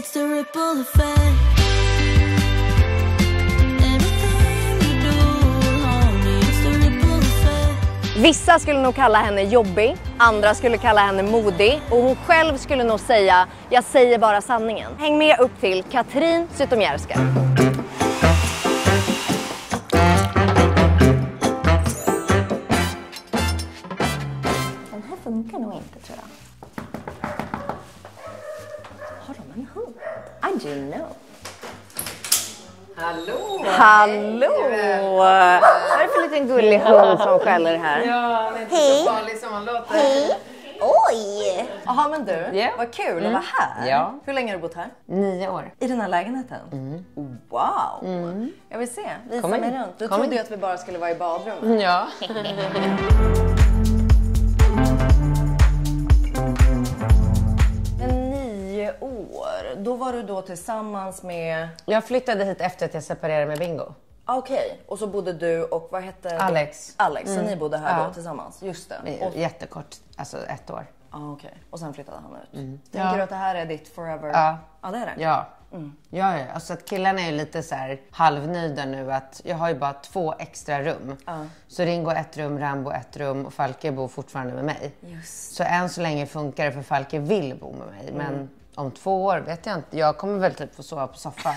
It's the ripple effect. Vissa skulle nog kalla henne jobbig, andra skulle kalla henne modig och hon själv skulle nog säga, jag säger bara sanningen. Häng med upp till Katrin Zytomierska. Den här funkar nog inte, tror jag. Har de en hund? I do know. Hallå! Hallå! Vad är det för liten gullig hund som skäller här? Ja, han är inte så farlig som han låter. Hej! Oj! Jaha, men du, vad kul att vara här. Ja. Hur länge har du bott här? 9 år. I den här lägenheten? Wow! Jag vill se, visa mig runt. Du trodde ju att vi bara skulle vara i badrummet. Ja. Men 9 år, då var du då tillsammans med... Jag flyttade hit efter att jag separerade med Bingo. Okej, och så bodde du och vad hette... Alex. Så ni bodde här då tillsammans, just det. Och... Jättekort, alltså 1 år. Okej. Och sen flyttade han ut. Tänker du att det här är ditt forever? Ja. Ja, det är det. Ja. Ja, alltså att killarna är ju lite så här halvnöjda nu att jag har ju bara 2 extra rum. Så Ringo 1 rum, Rambo 1 rum och Falke bor fortfarande med mig. Just. Så än så länge funkar det för Falke vill bo med mig. Men om 2 år vet jag inte. Jag kommer väl typ få sova på soffan.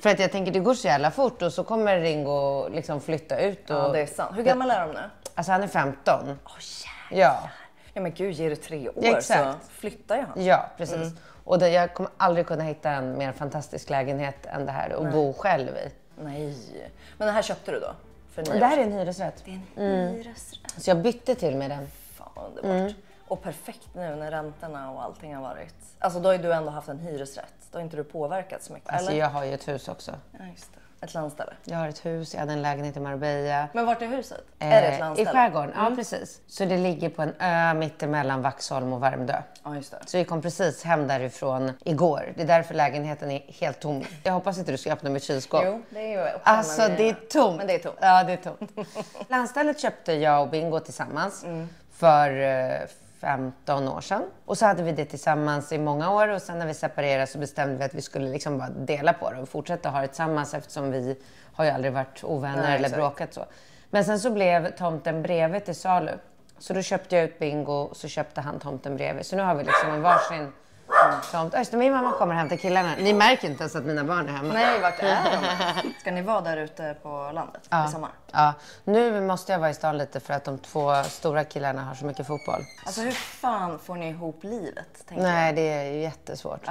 För att jag tänker det går så jävla fort och så kommer Ringo liksom flytta ut. Och... Ja, det är sant. Hur gammal är de nu? Alltså han är 15. Ja. Ja, men gud, ger det 3 år Exakt. så flyttar ju han. Ja, precis. Och jag kommer aldrig kunna hitta en mer fantastisk lägenhet än det här och bo själv i. Nej. Men den här köpte du då? För 9 år Det här är en hyresrätt. Det är en hyresrätt. Så jag bytte till med den. Fan, underbart. Och perfekt nu när räntorna och allting har varit. Alltså då har ju du ändå haft en hyresrätt. Då har inte du påverkat så mycket, Alltså eller? jag har ju ett hus också. Ja, just det. Ett landställe. Jag har ett hus, jag hade en lägenhet i Marbella. Men vart är huset? Är det ett I landställe? skärgården, ja precis. Så det ligger på en ö mittemellan Vaxholm och Värmdö. Ja, just det. Så vi kom precis hem därifrån igår. Det är därför lägenheten är helt tom. Jag hoppas inte du ska öppna mitt kylskåp. Jo, det är ju också Alltså det är tomt. Men det är tomt. Ja, det är tomt. Landstället köpte jag och Bingo tillsammans för 15 år sedan. Och så hade vi det tillsammans i många år och sen när vi separerade så bestämde vi att vi skulle liksom bara dela på det och fortsätta ha det tillsammans eftersom vi har ju aldrig varit ovänner eller bråkat så. Men sen så blev tomten bredvid till salu. Så då köpte jag ut Bingo och så köpte han tomten bredvid. Så nu har vi liksom en varsin tomt. Just det, min mamma kommer hem till killarna. Ni märker inte ens att mina barn är hemma. Nej, vart är de? Ska ni vara där ute på landet i sommar? Ja, nu måste jag vara i stan lite för att de 2 stora killarna har så mycket fotboll. Alltså hur fan får ni ihop livet? Nej, det är ju jättesvårt.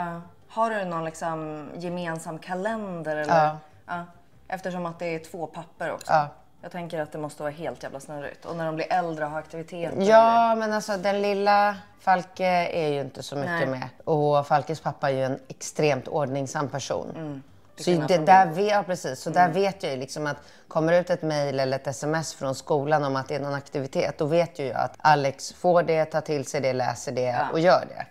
Har du någon liksom gemensam kalender? Eller? Ja. Eftersom att det är 2 papper också. Ja. Jag tänker att det måste vara helt jävla snurrigt. Och när de blir äldre och har aktiviteter. Ja, men alltså den lilla Falke är ju inte så mycket med. Och Falkes pappa är ju en extremt ordningsam person. Så det där, precis. Så där vet jag ju liksom att kommer ut ett mejl eller ett sms från skolan om att det är någon aktivitet, då vet ju jag att Alex får det, tar till sig det, läser det och gör det.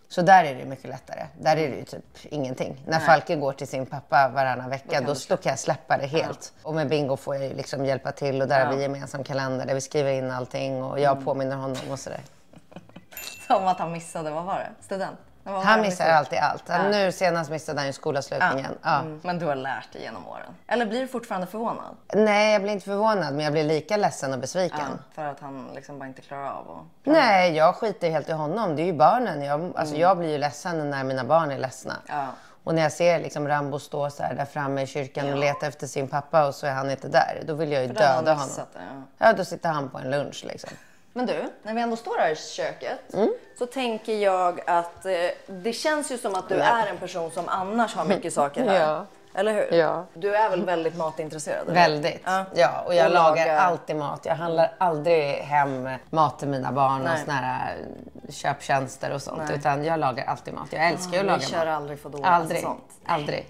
Så där är det mycket lättare. Där är det ju typ ingenting. När Falke går till sin pappa varannan vecka, då kan jag släppa det helt. Och med Bingo får jag ju liksom hjälpa till och där har vi gemensam kalender där vi skriver in allting och jag påminner honom och sådär. Som att han missade, vad var det? Student? Han missar alltid allt. Nu senast missade han ju skolavslutningen. Men du har lärt dig genom åren. Eller blir du fortfarande förvånad? Nej, jag blir inte förvånad, men jag blir lika ledsen och besviken. För att han liksom bara inte klarar av och... Nej, jag skiter helt i honom. Det är ju barnen. Jag blir ju ledsen när mina barn är ledsna. Och när jag ser liksom Rambo stå så här där framme i kyrkan och leta efter sin pappa och så är han inte där, då vill jag ju döda honom. Ja, då sitter han på en lunch liksom. Men du, när vi ändå står här i köket så tänker jag att det känns ju som att du är en person som annars har mycket saker här. Ja. Eller hur? Ja. Du är väl väldigt matintresserad? Eller? Väldigt. Ja, och jag lagar alltid mat. Jag handlar aldrig hem mat till mina barn och såna här köptjänster och sånt. Utan jag lagar alltid mat. Jag älskar ju att laga mat. Vi kör aldrig för dåligt. Aldrig. Sånt. Aldrig.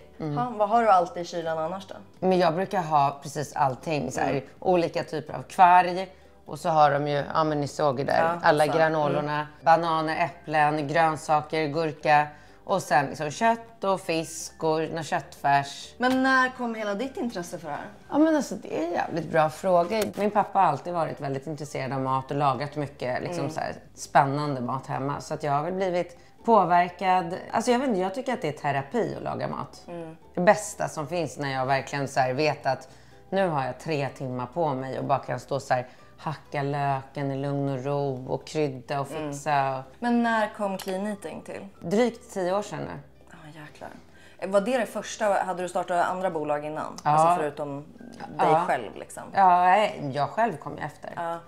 Vad har du alltid i kylen annars då? Men jag brukar ha precis allting. Så här, olika typer av kvarg. Och så har de ju, ja men ni såg ju där, alla granolorna, bananer, äpplen, grönsaker, gurka. Och sen liksom kött och fisk och köttfärs. Men när kom hela ditt intresse för det här? Ja men alltså det är en jävligt bra fråga. Min pappa har alltid varit väldigt intresserad av mat och lagat mycket liksom så här, spännande mat hemma. Så att jag har väl blivit Påverkad. Alltså jag vet inte, jag tycker att det är terapi att laga mat. Det bästa som finns när jag verkligen så här vet att nu har jag 3 timmar på mig och bara kan stå så här, hacka löken i lugn och ro och krydda och fixa. Men när kom clean eating till? Drygt 10 år sedan nu. Ja, jäklar. Var det första? Hade du startat andra bolag innan? Ja. Alltså förutom dig själv liksom? Ja, jag själv kom ju efter. Ja.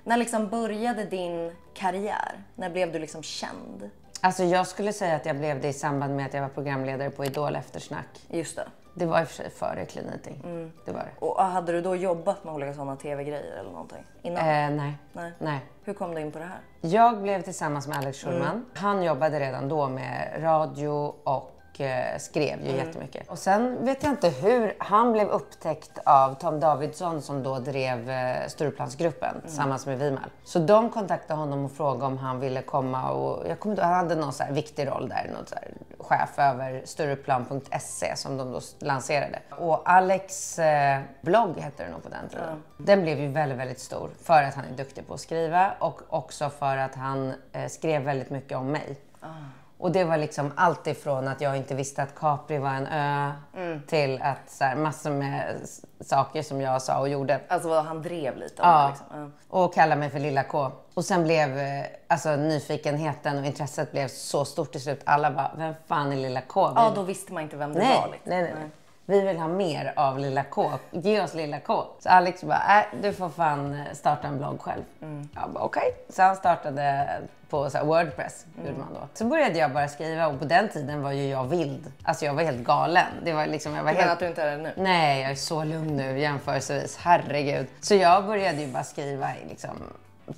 När liksom började din karriär? När blev du liksom känd? Alltså jag skulle säga att jag blev det i samband med att jag var programledare på Idol Eftersnack. Just det. Det var i och för sig före clean eating. Det var det. Och hade du då jobbat med olika sådana tv-grejer eller någonting? Innan? Nej. Hur kom du in på det här? Jag blev tillsammans med Alex Schulman. Han jobbade redan då med radio och skrev ju jättemycket. Och sen vet jag inte hur han blev upptäckt av Tom Davidsson som då drev Stureplansgruppen tillsammans med Vimal. Så de kontaktade honom och frågade om han ville komma och han hade någon så här viktig roll där, någon så här chef över Stureplan.se som de då lanserade. Och Alex blogg hette det nog på den tiden. Den blev ju väldigt, väldigt stor för att han är duktig på att skriva och också för att han skrev väldigt mycket om mig. Och det var liksom allt ifrån att jag inte visste att Capri var en ö till att så här, massor med saker som jag sa och gjorde. Alltså vad han drev lite om det, liksom. Och kallade mig för Lilla K. Och sen blev alltså nyfikenheten och intresset blev så stort till slut. Alla bara, vem fan är Lilla K? Ja, då visste man inte vem det var. Liksom. Nej. Vi vill ha mer av Lilla K. Ge oss Lilla K. Så Alex bara, du får fan starta en blogg själv. Jag bara, okej. Så han startade på så här, Wordpress. Gjorde man då. Så började jag bara skriva och på den tiden var ju jag vild. Alltså jag var helt galen. Det var liksom, jag var helt... att du inte är det nu? Nej, jag är så lugn nu jämförelsevis. Herregud. Så jag började ju bara skriva i liksom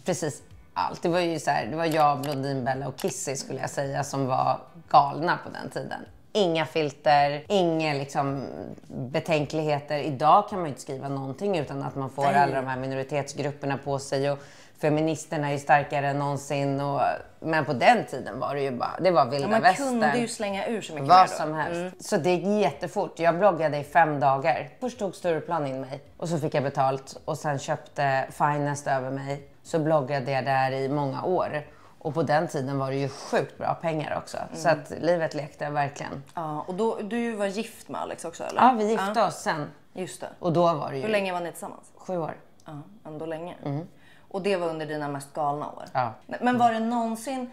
precis allt. Det var ju så här, det var jag, Blondinbella och Kissy skulle jag säga som var galna på den tiden. Inga filter, inga liksom betänkligheter. Idag kan man ju inte skriva någonting utan att man får alla de här minoritetsgrupperna på sig och feministerna är ju starkare än någonsin. Men på den tiden var det ju bara, det var vilda västern. Man kunde ju slänga ur så mycket vad som helst. Så det gick jättefort. Jag bloggade i 5 dagar. Först tog Stureplan in mig och så fick jag betalt och sen köpte Finest över mig. Så bloggade jag där i många år. Och på den tiden var det ju sjukt bra pengar också. Så att livet lekte verkligen. Ja, och då, du var gift med Alex också eller? Ja, vi gifte oss sen. Just det. Och då var det ju... Hur länge var ni tillsammans? 7 år. Ja, ändå länge. Och det var under dina mest galna år? Ja. Men var det någonsin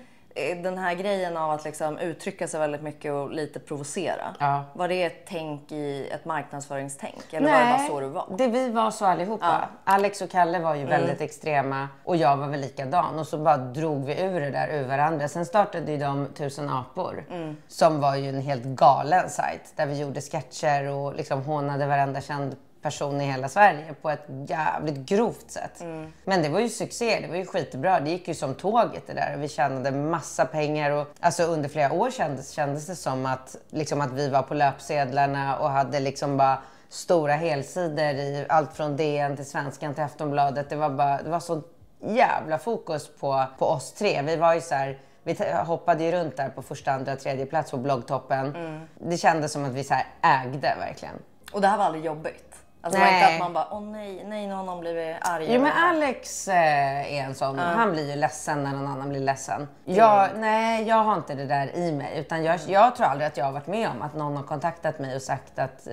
den här grejen av att liksom uttrycka sig väldigt mycket och lite provocera? Ja. Var det ett tänk i ett marknadsföringstänk? Eller var det bara så du var? Vi var så allihopa. Ja. Alex och Kalle var ju väldigt extrema och jag var väl likadan. Och så bara drog vi ur det där ur varandra. Sen startade ju de 1000 apor. Som var ju en helt galen sajt. Där vi gjorde sketcher och liksom hånade varandra känd person i hela Sverige på ett jävligt grovt sätt. Men det var ju succé, det var ju skitbra. Det gick ju som tåget det där och vi tjänade massa pengar och alltså under flera år kändes det som att liksom att vi var på löpsedlarna och hade liksom bara stora helsidor i allt från DN till Svenskan till Aftonbladet. Det var så jävla fokus på oss tre. Vi var ju så här, vi hoppade ju runt där på första, andra, tredje plats på bloggtoppen. Det kändes som att vi så här ägde verkligen. Och det här var aldrig jobbigt? Alltså det var inte att man bara, nej, någon har blivit arg. Jo men Alex är en sån, han blir ju ledsen när någon annan blir ledsen. Jag har inte det där i mig, utan jag tror aldrig att jag har varit med om att någon har kontaktat mig och sagt att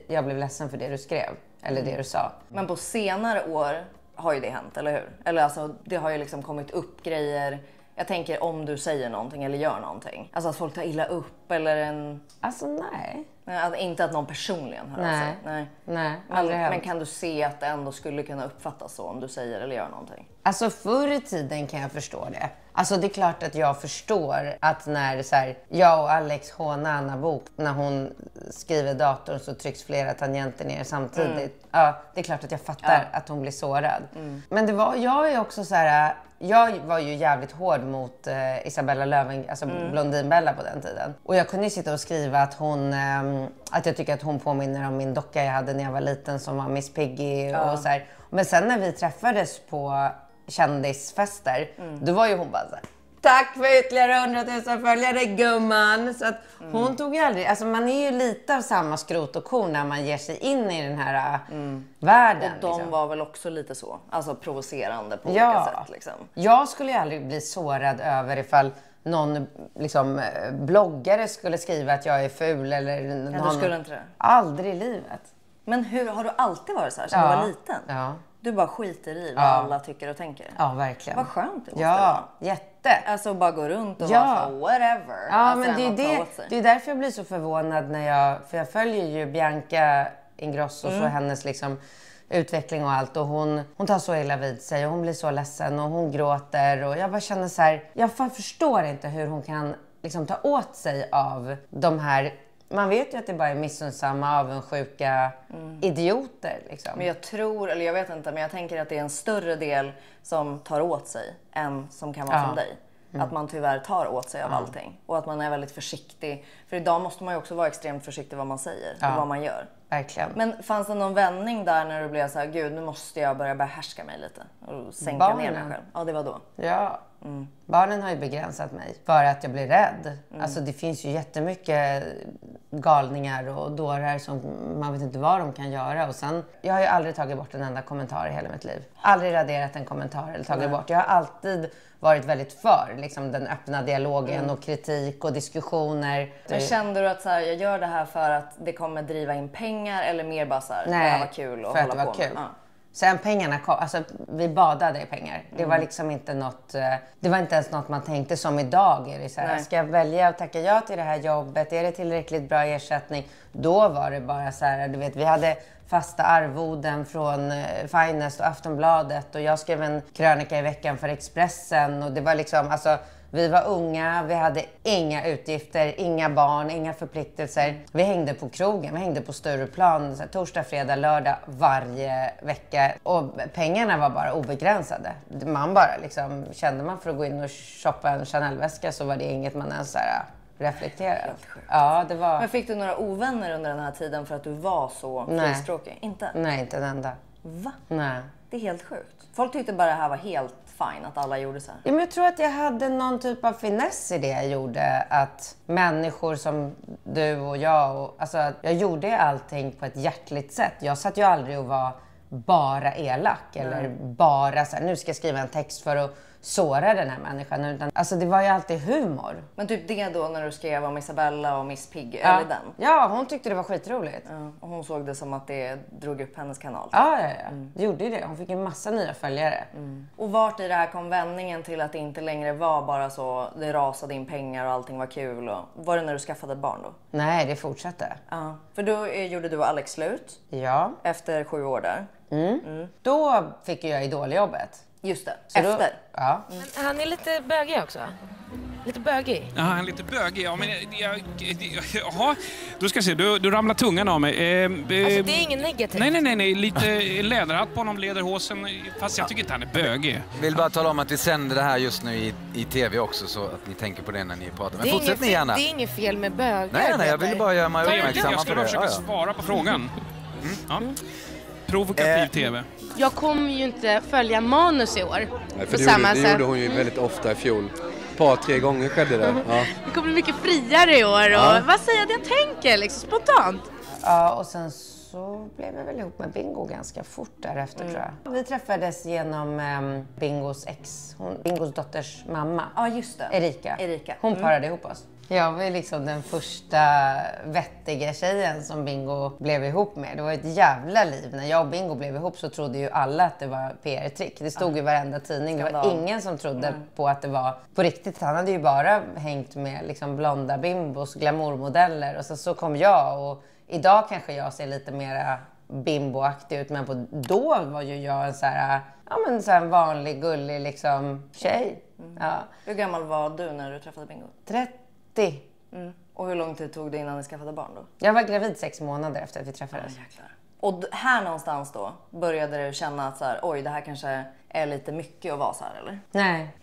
jag blev ledsen för det du skrev, eller det du sa. Men på senare år har ju det hänt, eller hur? Eller alltså, det har ju liksom kommit upp grejer. Jag tänker om du säger någonting eller gör någonting. Alltså att folk tar illa upp eller en... Alltså nej. Alltså, inte att någon personligen hör av sig. Nej, aldrig hänt. Men kan du se att det ändå skulle kunna uppfattas så om du säger eller gör någonting? Alltså förr i tiden kan jag förstå det. Alltså det är klart att jag förstår att när så här, jag och Alex hånar Anna Bok, när hon skriver datorn så trycks flera tangenter ner samtidigt. Ja, det är klart att jag fattar att hon blir sårad. Men jag är också så här... Jag var ju jävligt hård mot Isabella Löwen, alltså Blondinbella på den tiden. Och jag kunde ju sitta och skriva att jag tycker att hon påminner om min docka jag hade när jag var liten som var Miss Piggy och så här. Men sen när vi träffades på kändisfester, då var ju hon bara så här: tack för ytterligare 100 000 följare gumman. Så att hon tog ju aldrig, alltså man är ju lite av samma skrot och korn när man ger sig in i den här världen. Och de var väl också lite så, alltså provocerande på olika sätt liksom. Jag skulle ju aldrig bli sårad över ifall någon liksom, bloggare skulle skriva att jag är ful eller någon... Ja, du skulle inte det? Aldrig i livet. Men har du alltid varit så här, som du var liten? Ja. Du bara skiter i vad alla tycker och tänker? Ja, verkligen. Vad skönt det måste vara. Jätte. Alltså bara gå runt och vara så, whatever. Ja, alltså, men det är därför jag blir så förvånad för jag följer ju Bianca Ingrosso och hennes liksom utveckling och allt, och hon tar så illa vid sig och hon blir så ledsen och hon gråter, och jag bara känner så här, jag förstår inte hur hon kan liksom ta åt sig av de här. Man vet ju att det bara är missunnsamma, avundsjuka idioter liksom. Men jag tror, eller jag vet inte, men jag tänker att det är en större del som tar åt sig än som kan vara som dig. Att man tyvärr tar åt sig av allting. Och att man är väldigt försiktig. För idag måste man ju också vara extremt försiktig vad man säger och vad man gör. Verkligen. Men fanns det någon vändning där när du blev så här, gud nu måste jag börja behärska mig lite och sänka ner mig själv? Ja, det var då. Ja. Barnen har ju begränsat mig för att jag blir rädd. Alltså det finns ju jättemycket galningar och dårar som man vet inte vad de kan göra. Och sen, jag har ju aldrig tagit bort en enda kommentar i hela mitt liv. Aldrig raderat en kommentar eller tagit bort. Jag har alltid varit väldigt för liksom, den öppna dialogen och kritik och diskussioner. Men kände du att så här, jag gör det här för att det kommer driva in pengar, eller mer bara så här, det här var kul och för att det var kul. Ja. Sen pengarna kom, alltså vi badade i pengar. Det var liksom inte något, det var inte ens något man tänkte som idag. Är det så här, ska jag välja att tacka ja till det här jobbet? Är det tillräckligt bra ersättning? Då var det bara så här, du vet, vi hade fasta arvoden från Finest och Aftonbladet, och jag skrev en krönika i veckan för Expressen, och det var liksom, alltså vi var unga, vi hade inga utgifter, inga barn, inga förpliktelser. Vi hängde på krogen, vi hängde på Stureplan torsdag, fredag, lördag varje vecka. Och pengarna var bara obegränsade. Man bara liksom, kände man för att gå in och shoppa en Chanel-väska så var det inget man ens så här reflekterade. Ja, det var... Men fick du några ovänner under den här tiden för att du var så frispråkig? Inte? Nej, inte en enda. Va? Nej. Det är helt sjukt. Folk tyckte bara det här var helt fine att alla gjorde så här. Ja, men jag tror att jag hade någon typ av finess i det jag gjorde. Att människor som du och jag, alltså jag gjorde allting på ett hjärtligt sätt. Jag satt ju aldrig och var bara elak eller bara så här, nu ska jag skriva en text för att såra den här människan. Utan, alltså det var ju alltid humor. Men typ det då när du skrev om Isabella och Miss Pigg, eller den? Ja, hon tyckte det var skitroligt. Ja, och hon såg det som att det drog upp hennes kanal. Ja. Det gjorde ju det. Hon fick en massa nya följare. Och vart i det här kom vändningen till att det inte längre var bara så, det rasade in pengar och allting var kul? Och var det när du skaffade ett barn då? Nej, det fortsatte. Ja, för då gjorde du och Alex slut. Ja. Efter 7 år där. Då fick jag idoljobbet. Just det, Så efter. Då, ja. Men han är lite bögig också. Lite bögig. Ja, han är lite bögig. Ja, men jaha. Då ska jag se, du ramlar tungan av mig. Alltså det är ingen negativt. Nej. Lite läderhatt på honom, lederhosen. Fast jag tycker inte han är bögig. Vill bara tala om att vi sänder det här just nu i tv också, så att ni tänker på det när ni pratar. Men fortsätt ni gärna. Det är inget fel med bögar. Nej, jag ville bara göra mig uppmärksamma Jag på ska det. försöka svara på frågan. Provokativ tv. Jag kommer ju inte följa manus i år. Nej, för det gjorde hon ju väldigt ofta i fjol. Ett par, 3 gånger skedde det. Ja. Det kommer bli mycket friare i år. Och vad säger jag att jag tänker liksom, spontant? Ja, och sen så blev jag väl ihop med Bingo ganska fort därefter tror jag. Vi träffades genom Bingos Bingos dotters mamma. Ja, just det. Erika. Hon parade ihop oss. Jag var liksom den första vettiga tjejen som Bingo blev ihop med. Det var ett jävla liv. När jag och Bingo blev ihop så trodde ju alla att det var PR-trick. Det stod i varenda tidning. Det var ingen som trodde på att det var på riktigt. Han hade ju bara hängt med liksom blonda bimbos, glamourmodeller. Och så kom jag, och idag kanske jag ser lite mer bimboaktig ut. Men då var ju jag en så här, så här en vanlig, gullig liksom tjej. Ja. Hur gammal var du när du träffade Bingo? 30. Och hur lång tid tog det innan ni skaffade barn då? Jag var gravid 6 månader efter att vi träffades. Och här någonstans då började du känna att så här, oj, det här kanske är lite mycket att vara så här, eller? Nej.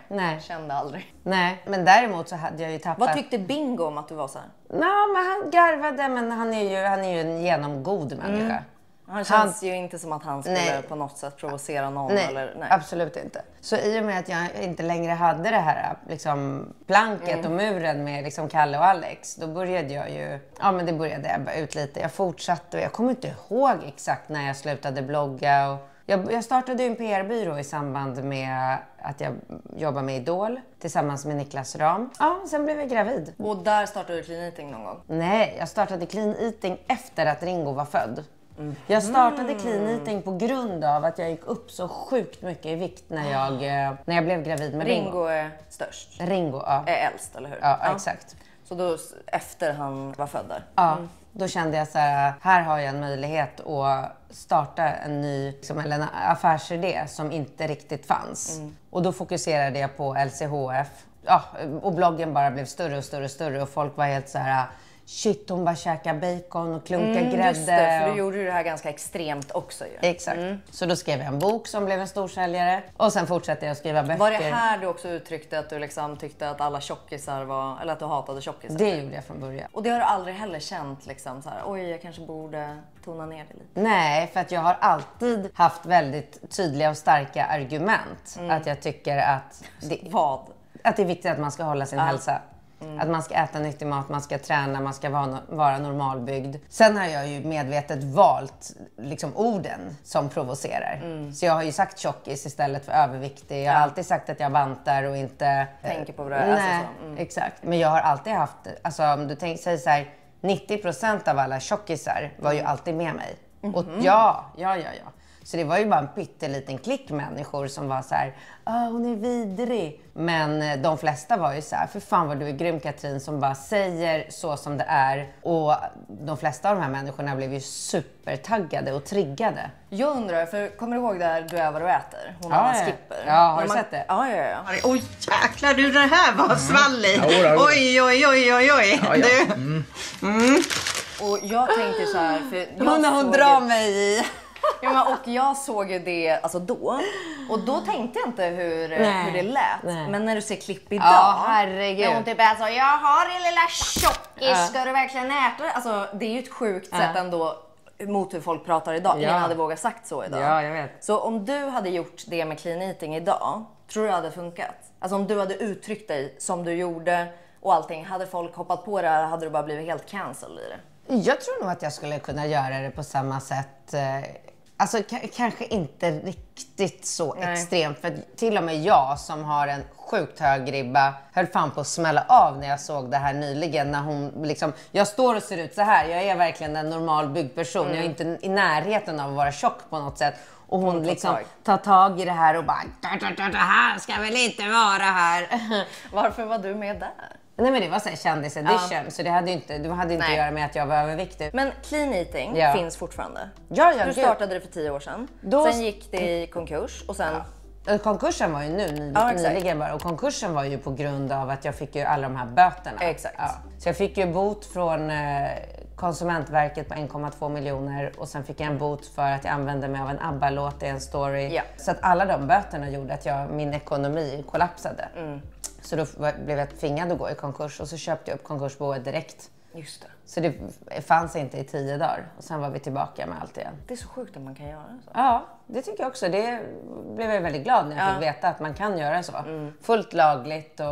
Nej. Kände aldrig. Nej, men däremot så hade jag ju tappat... Vad tyckte Bingo om att du var så här? Men han garvade, men han är ju en genomgod människa. Han känns ju inte som att han skulle på något sätt provocera någon. Nej, absolut inte. Så i och med att jag inte längre hade det här liksom, planket och muren med liksom, Kalle och Alex, då började jag ju... Ja, men det började ebba ut lite. Jag fortsatte, och jag kommer inte ihåg exakt när jag slutade blogga. Och Jag startade ju en PR-byrå i samband med att jag jobbade med Idol tillsammans med Niklas Ram. Ja, sen blev jag gravid. Och där startade du Clean Eating någon gång? Nej, jag startade Clean Eating efter att Ringo var född. Jag startade Clean Eating på grund av att jag gick upp så sjukt mycket i vikt när jag blev gravid med Ringo. Ringo är störst. Ringo, ja. Är äldst, eller hur? Ja, exakt. Så då efter han var född där? Ja, då kände jag så här har jag en möjlighet att starta en ny eller en affärsidé som inte riktigt fanns. Och då fokuserade jag på LCHF. Ja, och bloggen bara blev större och större och större och folk var helt så här: shit, hon bara käkar bacon och klunkar grädde. Just det, för du gjorde ju det här ganska extremt också ju. Exakt. Så då skrev jag en bok som blev en storsäljare och sen fortsatte jag att skriva böcker. Var det här du också uttryckte att du liksom tyckte att alla tjockisar var, eller att du hatade tjockisar? Det gjorde jag från början. Och det har du aldrig heller känt liksom så här: oj, jag kanske borde tona ner det lite? Nej, för att jag har alltid haft väldigt tydliga och starka argument. Att jag tycker att att det är viktigt att man ska hålla sin hälsa. Att man ska äta nyttig mat, man ska träna, man ska vara normalbyggd. Sen har jag ju medvetet valt liksom orden som provocerar. Så jag har ju sagt tjockis istället för överviktig. Jag har alltid sagt att jag bantar och inte tänker på vad det är. Nej, exakt. Men jag har alltid haft, alltså om du säger så här, 90% av alla tjockisar var ju alltid med mig. Och ja. Så det var ju bara en pytteliten klick människor som var så här: hon är vidrig. Men de flesta var ju så här: för fan vad du är grym Katrin, som bara säger så som det är. Och de flesta av de här människorna blev ju supertaggade och triggade. Jag undrar, för kommer du ihåg där Du är vad du äter? Hon Anna Skipper. Ja, har du sett det? Ja. Oj jäklar du, det här var svallig. Oj. Och jag tänkte så här, för Hon drar mig i... Ja, men, och jag såg ju det alltså då. Och då tänkte jag inte hur det lät. Nej. Men när du ser klipp idag. Ja, herregud. När hon typ är så: jag har en lilla tjockis, ska du verkligen äta det? Alltså det är ju ett sjukt sätt ändå mot hur folk pratar idag. Ingen hade vågat sagt så idag. Ja, jag vet. Så om du hade gjort det med Clean Eating idag, tror du det hade funkat? Alltså om du hade uttryckt dig som du gjorde och allting, hade folk hoppat på det här, hade du bara blivit helt cancelled i det? Jag tror nog att jag skulle kunna göra det på samma sätt. Alltså kanske inte riktigt så extremt. För till och med jag som har en sjukt hög ribba höll fan på att smälla av när jag såg det här nyligen. När hon liksom, jag står och ser ut så här. Jag är verkligen en normal byggperson. Jag är inte i närheten av att vara tjock på något sätt. Och hon liksom tar tag i det här och bara: det här ska väl inte vara här. Varför var du med där? Nej, men det var så här kändis-edition, så det hade inte att göra med att jag var överviktig. Men Clean Eating finns fortfarande. Ja, du startade det för 10 år sedan. Sen gick det i konkurs och sen... Konkursen var ju nyligen bara. Och konkursen var ju på grund av att jag fick ju alla de här böterna. Exakt. Ja. Så jag fick ju bot från Konsumentverket på 1,2 miljoner. Och sen fick jag en bot för att jag använde mig av en ABBA-låt i en story. Ja. Så att alla de böterna gjorde att min ekonomi kollapsade. Så då blev jag tvingad att gå i konkurs och så köpte jag upp konkursboet direkt. Just det. Så det fanns inte i 10 dagar och sen var vi tillbaka med allt igen. Det är så sjukt att man kan göra så. Ja, det tycker jag också. Det blev jag väldigt glad när jag fick veta att man kan göra så. Fullt lagligt och...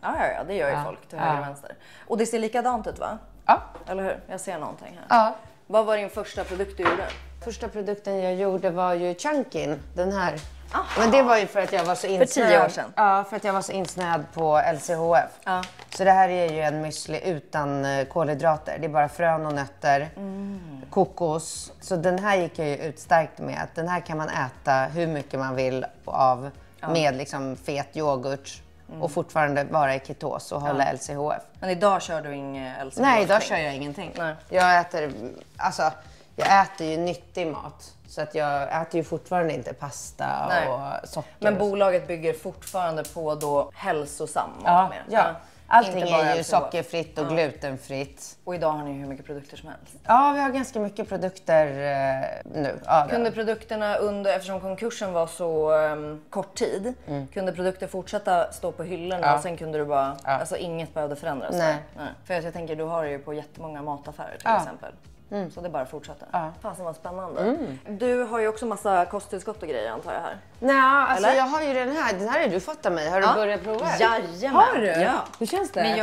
Ja, det gör ju folk till höger och vänster. Och det ser likadant ut, va? Ja. Eller hur? Jag ser någonting här. Ja. Vad var din första produkt du gjorde? Första produkten jag gjorde var ju Chunkin, den här. Aha. Men det var ju för att jag var så insnöad. För 10 år sedan? Ja, för att jag var så insnöad på LCHF. Ja. Så det här är ju en müsli utan kolhydrater. Det är bara frön och nötter, kokos. Så den här gick jag ju ut starkt med. Att den här kan man äta hur mycket man vill av med liksom fet yoghurt. Och fortfarande vara i ketos och hålla LCHF. Men idag kör du ingen LCHF? Nej, idag kör jag ingenting. Nej. Jag äter ju nyttig mat. Så att jag äter ju fortfarande inte pasta och socker. Men bolaget bygger fortfarande på då hälsosam mat mer? Ja. Allting är ju sockerfritt och glutenfritt. Och idag har ni hur mycket produkter som helst? Ja, vi har ganska mycket produkter nu. Ja, kunde produkterna eftersom konkursen var så kort tid, kunde produkter fortsätta stå på hyllorna och sen kunde du bara, alltså inget behövde förändras? Nej. För jag tänker, du har ju på jättemånga mataffärer till exempel. Så det bara fortsätter. Fasen vad spännande. Du har ju också massa kosttillskott och grejer antar jag här. Nej, alltså Eller? jag har ju den här har du fått av mig. Har du börjat prova? Jajamän. Har du? Ja. Hur känns det? Men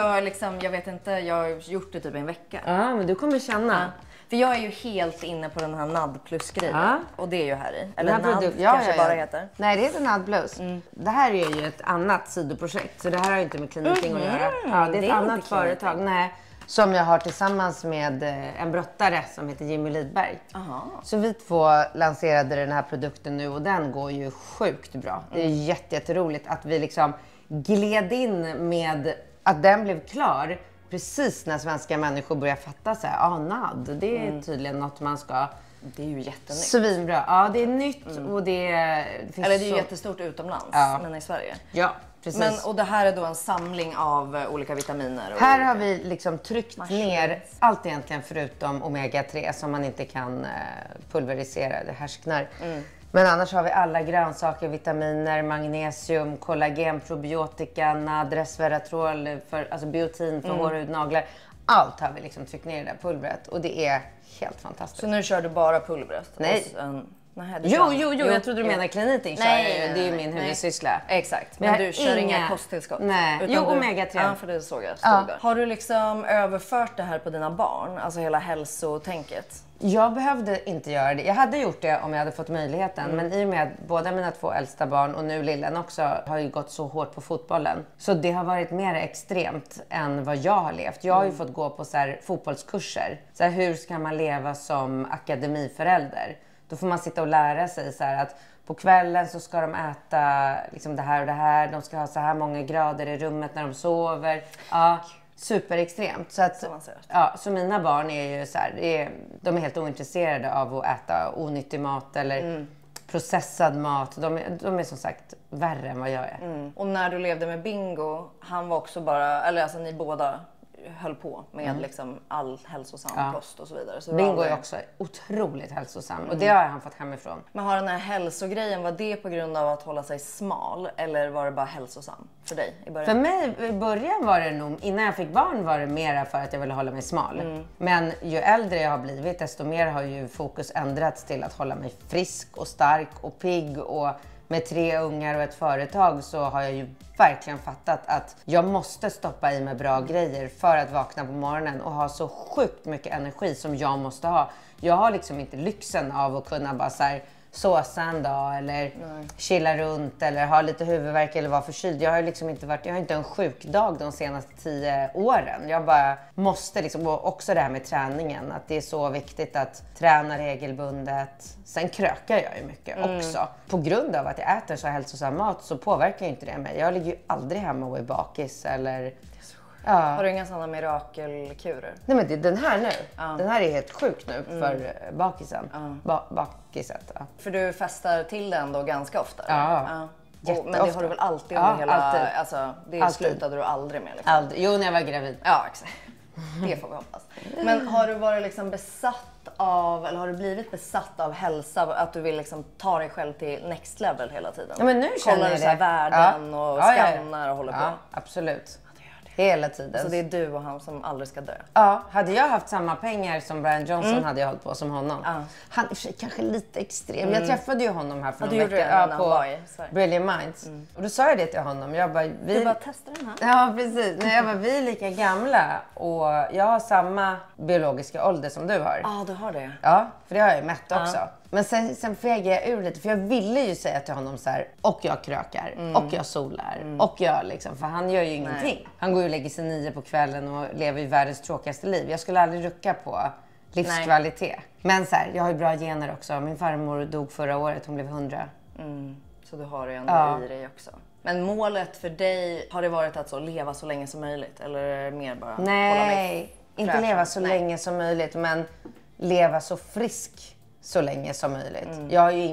jag vet inte, jag har gjort det typ en vecka. Ja, men du kommer känna. För jag är ju helt inne på den här NAD plus-grejen. Och det är ju här i. Eller Den här NAD produkt- kanske bara heter. Nej, det heter NAD plus. Det här är ju ett annat sidoprojekt. Så det här har ju inte med kliniking att göra. Ja, det är ett annat företag. Nej, som jag har tillsammans med en brottare som heter Jimmy Lidberg. Så vi två lanserade den här produkten nu och den går ju sjukt bra. Det är jätteroligt att vi liksom gled in med att den blev klar precis när svenska människor börjar fatta så här, NAD, det är tydligen något man ska... Det är ju jättenytt. Svinbra. Ja, det är nytt och det finns Eller det är ju jättestort utomlands, men i Sverige. Ja, precis. Men, och det här är då en samling av olika vitaminer? Och här har vi liksom tryckt ner allt egentligen förutom omega-3 som man inte kan pulverisera, det härsknar. Men annars har vi alla grönsaker, vitaminer, magnesium, kollagen, probiotika, NAD, resveratrol, alltså biotin för hår, hud, naglar. Allt har vi liksom tryckt ner i det där pulvret och det är helt fantastiskt. Så nu kör du bara pulvret? Nej. Jo, jag trodde du menade kliniting. Nej, det är ju min huvudsyssla. Exakt, men du kör inga kosttillskott? Nej, jo, omega-3. Ja, för det såg jag. Har du liksom överfört det här på dina barn? Alltså hela hälsotänket? Jag behövde inte göra det. Jag hade gjort det om jag hade fått möjligheten. Men i och med att båda mina 2 äldsta barn och nu lillen också har ju gått så hårt på fotbollen. Så det har varit mer extremt än vad jag har levt. Jag har ju fått gå på så här fotbollskurser. Så här, hur ska man leva som akademiförälder? Då får man sitta och lära sig så här att på kvällen så ska de äta liksom det här och det här. De ska ha så här många grader i rummet när de sover. Ja, superextremt. Så att, så mina barn är ju så här, de är helt ointresserade av att äta onyttig mat eller processad mat. De är som sagt värre än vad jag är. Och när du levde med Bingo, han var också bara, eller alltså ni båda höll på med liksom all hälsosam kost och så vidare. Så Bingo är också otroligt hälsosam och det har han fått hemifrån. Men har den här hälsogrejen, var det på grund av att hålla sig smal eller var det bara hälsosam för dig i början? För mig i början var det nog, innan jag fick barn var det mera för att jag ville hålla mig smal. Men ju äldre jag har blivit desto mer har ju fokus ändrats till att hålla mig frisk och stark och pigg och med 3 ungar och ett företag så har jag ju verkligen fattat att jag måste stoppa i mig bra grejer för att vakna på morgonen och ha så sjukt mycket energi som jag måste ha. Jag har liksom inte lyxen av att kunna bara så här såsa en dag eller chilla runt eller ha lite huvudvärk eller vara förkyld. Jag har liksom inte varit, jag har inte en sjukdag de senaste 10 åren. Jag bara måste liksom, och också det här med träningen, att det är så viktigt att träna regelbundet. Sen krökar jag ju mycket också. På grund av att jag äter så hälsosam mat så påverkar ju inte det mig. Jag ligger ju aldrig hemma och är bakis eller... Ja. Har du inga sådana mirakelkurer? Nej men det är den här nu. Den här är helt sjuk nu för bakisen. Bakiset. Ja. För du festar till den då ganska ofta? Ja. Men det har du väl alltid under hela... Alltid. Alltså, det alltid. Slutade du aldrig med? Liksom. Aldrig. Jo, när jag var gravid. Ja, exakt. Det får vi hoppas. Men har du varit liksom besatt av, eller har du blivit besatt av hälsa? Att du vill liksom ta dig själv till next level hela tiden? Ja, men nu känner kollar jag du så här det. värden och skannar och håller på? Ja, absolut. Hela tiden. Så det är du och han som aldrig ska dö? Ja, hade jag haft samma pengar som Brian Johnson hade jag hållit på som honom. Han är i och för sig kanske lite extrem. Jag träffade ju honom här för någon vecka på Brilliant Minds. Och då sa jag det till honom. Jag bara, du bara testar den här? Ja, precis. Nej, jag bara, vi är lika gamla och jag har samma biologiska ålder som du har. Ja, du har det. Ja, för det har jag ju mätt också. Men sen fegade jag ur lite för jag ville ju säga till honom så här, och jag krökar, och jag solar, och jag liksom, för han gör ju ingenting. Han går ju och lägger sig 9 på kvällen och lever ju världens tråkigaste liv. Jag skulle aldrig rucka på livskvalitet. Men så här, jag har ju bra gener också. Min farmor dog förra året, hon blev 100. Så du har det ändå i dig också. Men målet för dig, har det varit att så leva så länge som möjligt? Eller är det mer bara hålla mig inte fräsch? leva så länge som möjligt, men leva så frisk så länge som möjligt. Jag har ju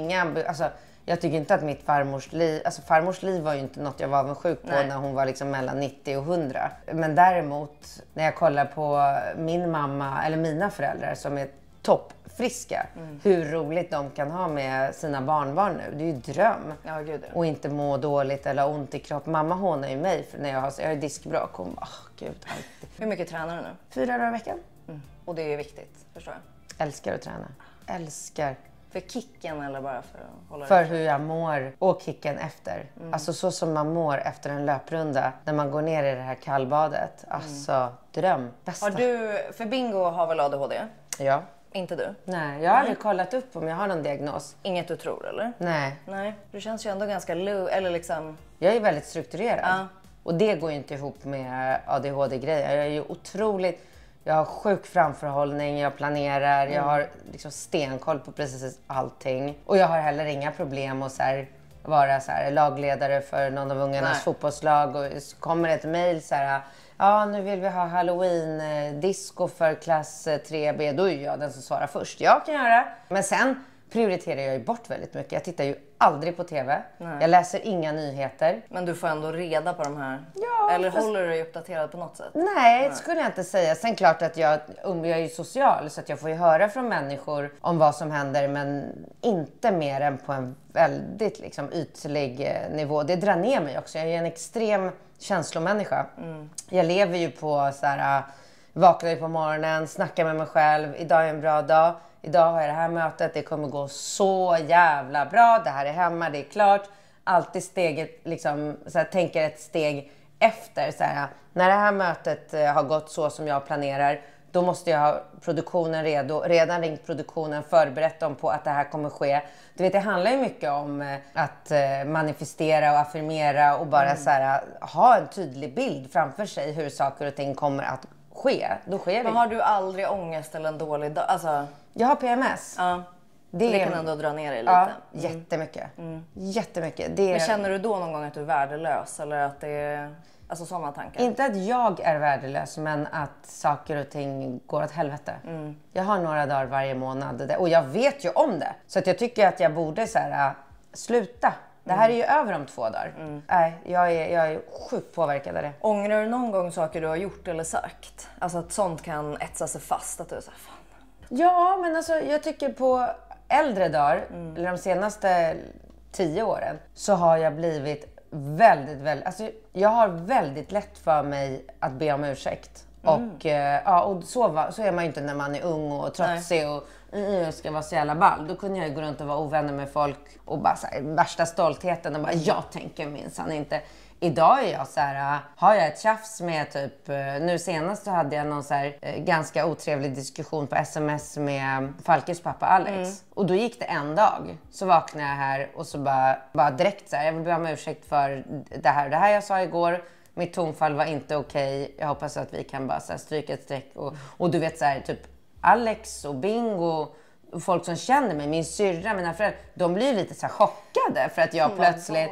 jag tycker inte att mitt farmors liv var ju inte något jag var avundsjuk på när hon var liksom mellan 90 och 100. Men däremot när jag kollar på min mamma eller mina föräldrar som är toppfriska, hur roligt de kan ha med sina barnbarn nu. Det är ju dröm. Ja, gud. Och inte må dåligt eller ha ont i kropp. Mamma hånar ju mig för när jag har diskbråck. Hon bara, gud alltid. Hur mycket tränar du nu? 4 dagar i veckan. Och det är viktigt, förstår jag. Älskar att träna. Älskar. För kicken eller bara för att hålla För det? hur jag mår och kicken efter. Alltså så som man mår efter en löprunda. När man går ner i det här kallbadet. Alltså dröm. Bästa. Har du, för Bingo har väl ADHD? Ja. Inte du? Nej, jag har aldrig kollat upp om jag har någon diagnos. Inget du tror eller? Nej. Nej, du känns ju ändå ganska eller liksom... Jag är väldigt strukturerad. Ja. Och det går ju inte ihop med ADHD-grejer. Jag är ju otroligt... Jag har sjuk framförhållning, jag planerar, jag har liksom stenkoll på precis allting. Och jag har heller inga problem att vara lagledare för någon av ungarnas fotbollslag. Och så kommer ett mejl ja nu vill vi ha Halloween-disco för klass 3B. Då är jag den som svarar först. Jag kan göra. Men sen prioriterar jag ju bort väldigt mycket. Jag tittar ju aldrig på TV. Nej. Jag läser inga nyheter. Men du får ändå reda på de här? Ja, eller håller du dig uppdaterad på något sätt? Nej, det skulle jag inte säga. Sen klart att jag är ju social så att jag får ju höra från människor om vad som händer. Men inte mer än på en väldigt liksom, ytlig nivå. Det drar ner mig också. Jag är en extrem känslomänniska. Jag lever ju på vaknar ju på morgonen, snackar med mig själv. Idag är en bra dag. Idag har jag det här mötet, det kommer gå så jävla bra. Det här är hemma, det är klart. Alltid steget, liksom, tänker ett steg efter. När det här mötet har gått så som jag planerar, då måste jag ha produktionen redo. Redan ringt produktionen, förberett dem på att det här kommer ske. Du vet, det handlar ju mycket om att manifestera och affirmera och bara ha en tydlig bild framför sig hur saker och ting kommer att ske. Då sker det. Men har du aldrig ångest eller en dålig dag? Alltså... Jag har PMS. Ja. Det kan ändå dra ner dig lite. Ja, jättemycket. Jättemycket. Men känner du då någon gång att du är värdelös? Eller att det är... Alltså sådana tankar? Inte att jag är värdelös, men att saker och ting går åt helvete. Jag har några dagar varje månad. Och jag vet ju om det. Så att jag tycker att jag borde sluta. Det här är ju över om 2 dagar. Nej, jag är sjukt påverkad av det. Ångrar du någon gång saker du har gjort eller sagt? Alltså att sånt kan etsa sig fast. Att du är fan. Ja, men alltså jag tycker på äldre dagar, eller de senaste 10 åren, så har jag blivit väldigt, alltså jag har väldigt lätt för mig att be om ursäkt. Och så är man ju inte när man är ung och trotsig och ska vara så jävla ball. Då kunde jag ju gå runt och vara ovänner med folk och bara värsta stoltheten och bara jag tänker minsann inte. Idag är jag har jag ett tjafs med typ, nu senast så hade jag någon ganska otrevlig diskussion på sms med Falkes pappa Alex. Och då gick det en dag. Så vaknade jag här och så bara direkt jag vill be om ursäkt för det här jag sa igår. Mitt tonfall var inte okej. Jag hoppas att vi kan bara stryka ett streck. Och du vet typ Alex och Bingo och folk som känner mig, min syrra, mina föräldrar, de blir lite chockade för att jag plötsligt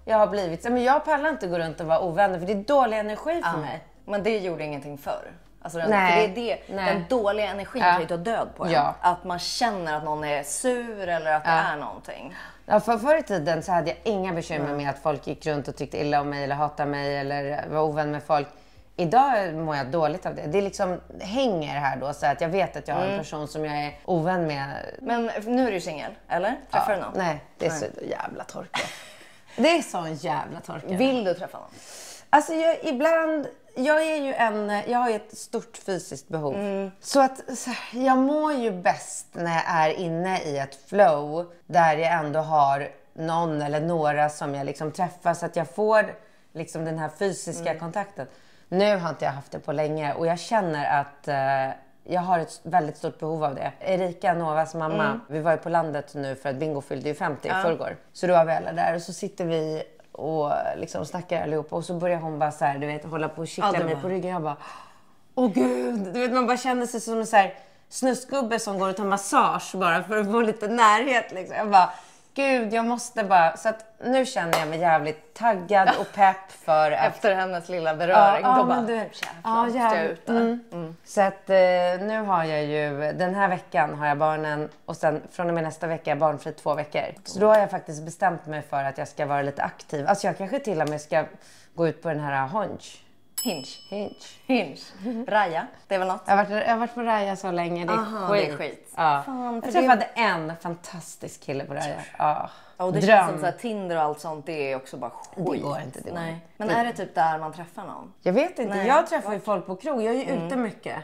jag har blivit men jag pallar inte gå runt och vara ovänner för det är dålig energi för mig. Men det gjorde ingenting förr. Alltså Nej. För det är den dåliga energin kan ju ta död på en. Ja. Att man känner att någon är sur eller att det är någonting. Ja, förr i tiden så hade jag inga bekymmer med att folk gick runt och tyckte illa om mig eller hatade mig eller var ovän med folk. Idag mår jag dåligt av det. Det liksom hänger här då så att jag vet att jag har en person som jag är ovän med. Men nu är du singel, eller? Träffar du någon? Nej, det är så jävla torka. Det är sån jävla torka. Vill du träffa någon? Alltså jag har ju ett stort fysiskt behov. Så att jag mår ju bäst när jag är inne i ett flow där jag ändå har någon eller några som jag liksom träffar så att jag får liksom den här fysiska kontakten. Nu har inte jag haft det på länge och jag känner att jag har ett väldigt stort behov av det. Erika, Novas mamma, vi var ju på landet nu för att Bingo fyllde ju 50 i förrgår. Så då var vi alla där och så sitter vi och liksom snackar allihopa och så börjar hon bara du vet, hålla på och kittla mig på ryggen. Jag bara, åh gud, du vet man bara känner sig som en snusgubbe som går och tar massage bara för att få lite närhet liksom. Jag bara, gud, jag måste bara... Så att nu känner jag mig jävligt taggad och pepp för att... Efter hennes lilla beröring. Ja, då men Så att nu har jag ju... Den här veckan har jag barnen och sen från och med nästa vecka är barnfri 2 veckor. Så då har jag faktiskt bestämt mig för att jag ska vara lite aktiv. Alltså jag kanske till och med ska gå ut på den här honch. Hinge. Raja, det är väl något? Jag har varit på Raja så länge, det är Aha, skit. det är skit. Ja. Fan, jag träffade en fantastisk kille på Raja. Ja. Och det Dröm. känns som så här, Tinder och allt sånt, det är också bara skit. Det går inte. Det Nej. Men är det typ där man träffar någon? Jag vet inte. Nej. Jag träffar ju folk på krog. Jag är ju ute mycket.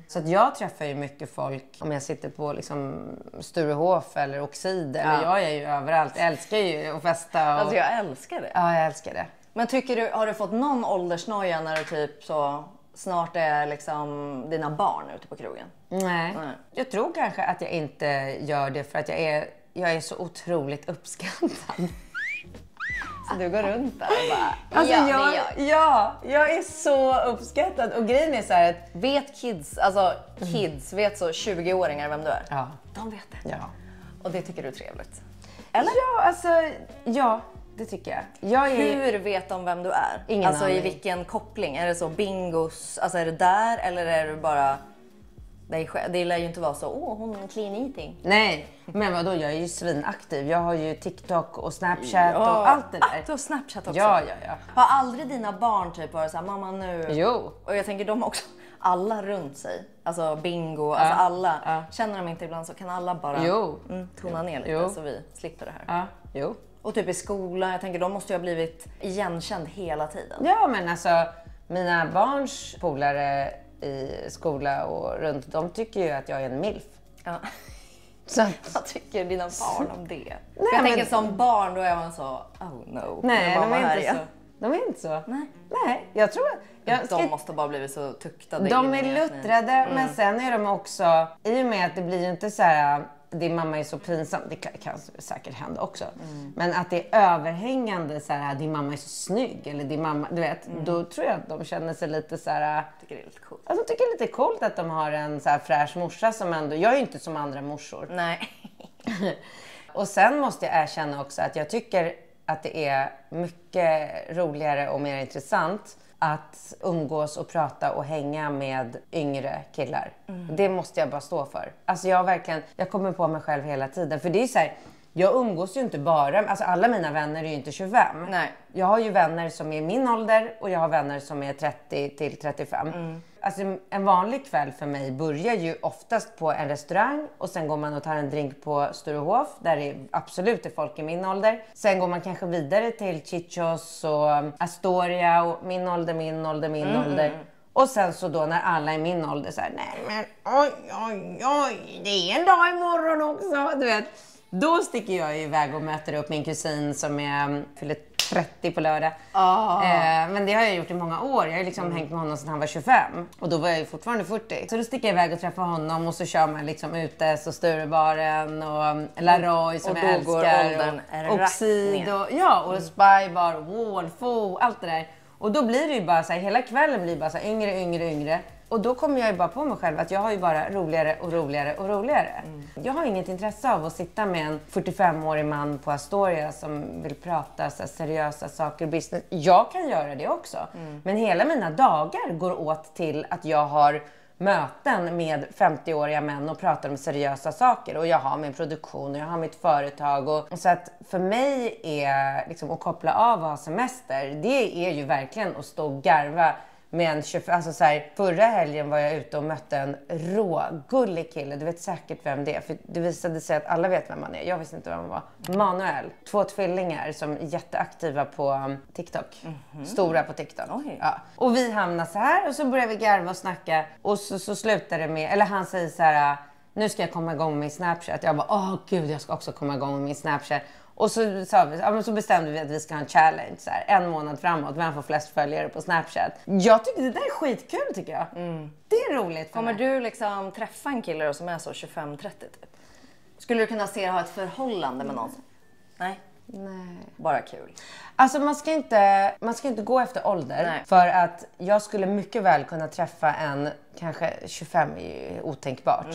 Så att jag träffar ju mycket folk om jag sitter på liksom Sturehof eller Oxid. Eller jag är ju överallt. Jag älskar ju att festa. Och... Alltså jag älskar det. Ja, jag älskar det. Men har du fått någon åldersnoja när du typ så snart är liksom dina barn ute på krogen? Nej. Jag tror kanske att jag inte gör det för att jag är så otroligt uppskattad. Så du går runt där och bara, Alltså jag är så uppskattad. Och grejen är så här att vet kids vet så 20-åringar vem du är? Ja. De vet det. Ja. Och det tycker du är trevligt? Eller? Ja, det tycker jag. Hur vet de vem du är? Ingen alltså aning. i vilken koppling? Är det så bingos? Alltså är det där eller är du bara dig själv? Det lär ju inte vara så, hon är clean eating. Nej, men vadå? Jag är ju svinaktiv. Jag har ju TikTok och Snapchat och allt det där. Du har Snapchat också? Ja. Har aldrig dina barn typ varit såhär, mamma nu? Jo. Och jag tänker de också, alla runt sig. Alltså bingo, alltså alla. Ja. Känner de inte ibland så kan alla bara tona ner lite så vi slipper det här. Ja, jo. Och typ i skolan, jag tänker de måste ju ha blivit igenkänd hela tiden. Ja, men alltså mina barns polare i skola och runt, de tycker ju att jag är en milf. Ja. Så Vad tycker dina barn om det? Nej, jag tänker som barn då är man så, oh no. Nej, Nu var de man är här inte igen. så. De är inte så. Nej. Jag tror De måste bara blivit så tuktade. De är luttrade, men sen är de också, i och med att det blir ju inte så här, din mamma är så pinsam, det kan säkert hända också. Men att det är överhängande så här, din mamma är så snygg eller din mamma, du vet, då tror jag att de känner sig lite så här, Tycker det är lite coolt. alltså, de tycker det är lite coolt att de har en så här fräsch morsa som ändå, jag är ju inte som andra morsor. Nej. Och sen måste jag erkänna också att jag tycker att det är mycket roligare och mer intressant att umgås och prata och hänga med yngre killar. Det måste jag bara stå för. Alltså jag kommer på mig själv hela tiden. För det är så här, jag umgås ju inte bara, alltså alla mina vänner är ju inte 25. Nej. Jag har ju vänner som är min ålder och jag har vänner som är 30 till 35. Alltså en vanlig kväll för mig börjar ju oftast på en restaurang och sen går man och tar en drink på Sturehof där det absolut är folk i min ålder. Sen går man kanske vidare till Chichos och Astoria och min ålder. Och sen så då när alla är min ålder så här, nej men oj, det är en dag imorgon också, du vet. Då sticker jag iväg och möter upp min kusin som fyller 30 på lördag. Men det har jag gjort i många år. Jag har liksom hängt med honom sedan han var 25. Och då var jag ju fortfarande 40. Så då sticker jag iväg och träffar honom och så kör man liksom ute så Sturebaren och La Roy som jag älskar. Och då går åldern och Oxid och Spybar och Wolfo, allt det där. Och då blir det ju bara så här, hela kvällen blir bara så här yngre. Och då kommer jag ju bara på mig själv att jag har ju bara roligare. Jag har inget intresse av att sitta med en 45-årig man på Astoria som vill prata så här seriösa saker, business. Jag kan göra det också. Men hela mina dagar går åt till att jag har möten med 50-åriga män och pratar om seriösa saker. Och jag har min produktion och jag har mitt företag. Och så att för mig är liksom att koppla av och ha semester, det är ju verkligen att stå och garva med en 25, alltså så här, förra helgen var jag ute och mötte en rågullig kille. Du vet säkert vem det är, för det visade sig att alla vet vem man är. Jag visste inte vem han var. Manuel, 2 tvillingar som är jätteaktiva på TikTok. Stora på TikTok. Ja. Och vi hamnar så här och så börjar vi garva och snacka. Och så slutar det med, eller han säger så här, nu ska jag komma igång med min Snapchat. Jag bara, gud, jag ska också komma igång med min Snapchat. Och så sa vi, så bestämde vi att vi ska ha en challenge så här, 1 månad framåt. Vem får flest följare på Snapchat? Jag tycker det där är skitkul tycker jag. Det är roligt. Kommer du liksom träffa en kille då som är så 25-30 typ? Skulle du kunna se ha ett förhållande med någon? Nej. Bara kul. Alltså man ska inte gå efter ålder. Nej. För att jag skulle mycket väl kunna träffa en, kanske 25 är otänkbart.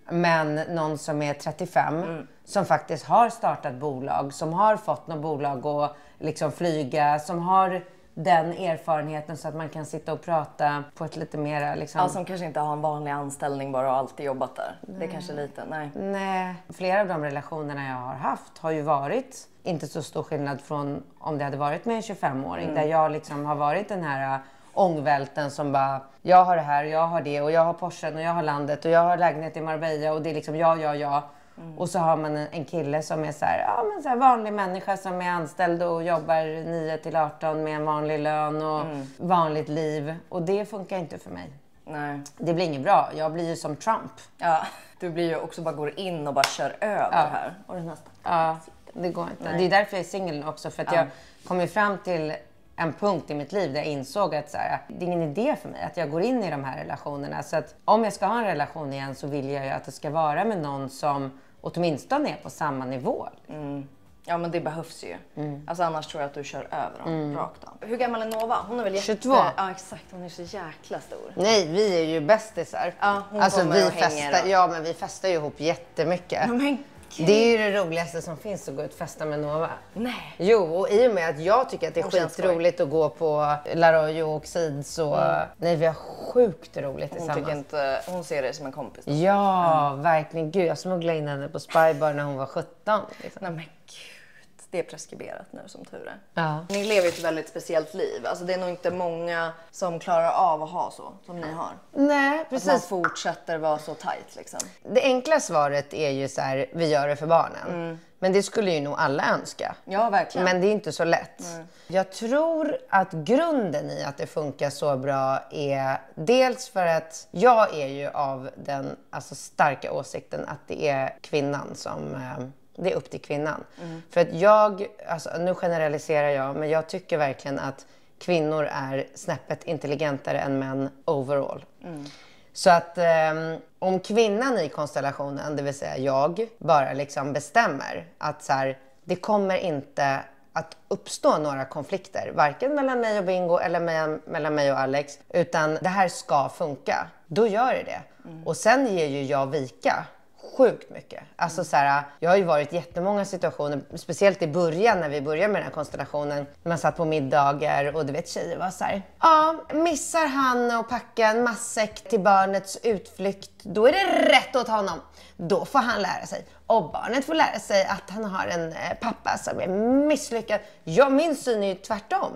Men någon som är 35 som faktiskt har startat bolag, som har fått något bolag att liksom flyga, som har den erfarenheten så att man kan sitta och prata på ett lite mera liksom... Ja, som kanske inte har en vanlig anställning bara och alltid jobbat där. Det är kanske lite, Nej. Flera av de relationerna jag har haft har ju varit inte så stor skillnad från om det hade varit med en 25-åring. Där jag liksom har varit den här ångvälten som bara, jag har det här, jag har det och jag har Porschen och jag har landet och jag har lägenhet i Marbella och det är liksom jag. Och så har man en kille som är så här vanlig människa som är anställd och jobbar 9 till 18 med en vanlig lön och vanligt liv. Och det funkar inte för mig. Nej. Det blir inget bra. Jag blir ju som Trump. Ja, du blir ju också bara går in och bara kör över här. Och den nästa. Ja, det går inte. Nej. Det är därför jag är singel också. För att jag kom ju fram till en punkt i mitt liv där jag insåg att så här, det är ingen idé för mig att jag går in i de här relationerna. Så att om jag ska ha en relation igen så vill jag ju att det ska vara med någon som åtminstone är på samma nivå. Ja, men det behövs ju. Alltså annars tror jag att du kör över dem rakt av. Hur gammal är Nova? Hon är väl 22. Ja, exakt. Hon är så jäkla stor. Nej, vi är ju bästisar. Ja, hon alltså kommer vi och hänger festar, då. ja men vi festar ju ihop jättemycket. Men det är ju det roligaste som finns att gå ut och festa med Nova. Nej. Jo, och i och med att jag tycker att det är skitroligt att gå på La Royo och Oxids och nej, vi har sjukt roligt tillsammans. Hon ser dig som en kompis. Ja, verkligen. Gud, jag smugglade in henne på Spybar när hon var 17. Liksom. Nej men gud, det är preskriberat nu som tur är. Ja. Ni lever ju ett väldigt speciellt liv. Alltså det är nog inte många som klarar av att ha så som ni har. Nej, Att precis. man fortsätter vara så tajt liksom. Det enkla svaret är ju så här, vi gör det för barnen. Men det skulle ju nog alla önska. Ja, verkligen. Men det är inte så lätt. Jag tror att grunden i att det funkar så bra är dels för att jag är ju av den starka åsikten att det är kvinnan som... Det är upp till kvinnan. För att nu generaliserar jag, men jag tycker verkligen att kvinnor är snäppet intelligentare än män overall. Så att om kvinnan i konstellationen, det vill säga jag, bara liksom bestämmer att så här, det kommer inte att uppstå några konflikter, varken mellan mig och Bingo eller mellan mig och Alex, utan det här ska funka, då gör det. Och sen ger ju jag vika sjukt mycket. Alltså så här, jag har ju varit i jättemånga situationer, speciellt i början när vi började med den här konstellationen. Man satt på middagar och du vet, tjejer var så här, ja, missar han att packa en matsäck till barnets utflykt, då är det rätt åt honom. Då får han lära sig. Och barnet får lära sig att han har en pappa som är misslyckad. Min syn är ju tvärtom.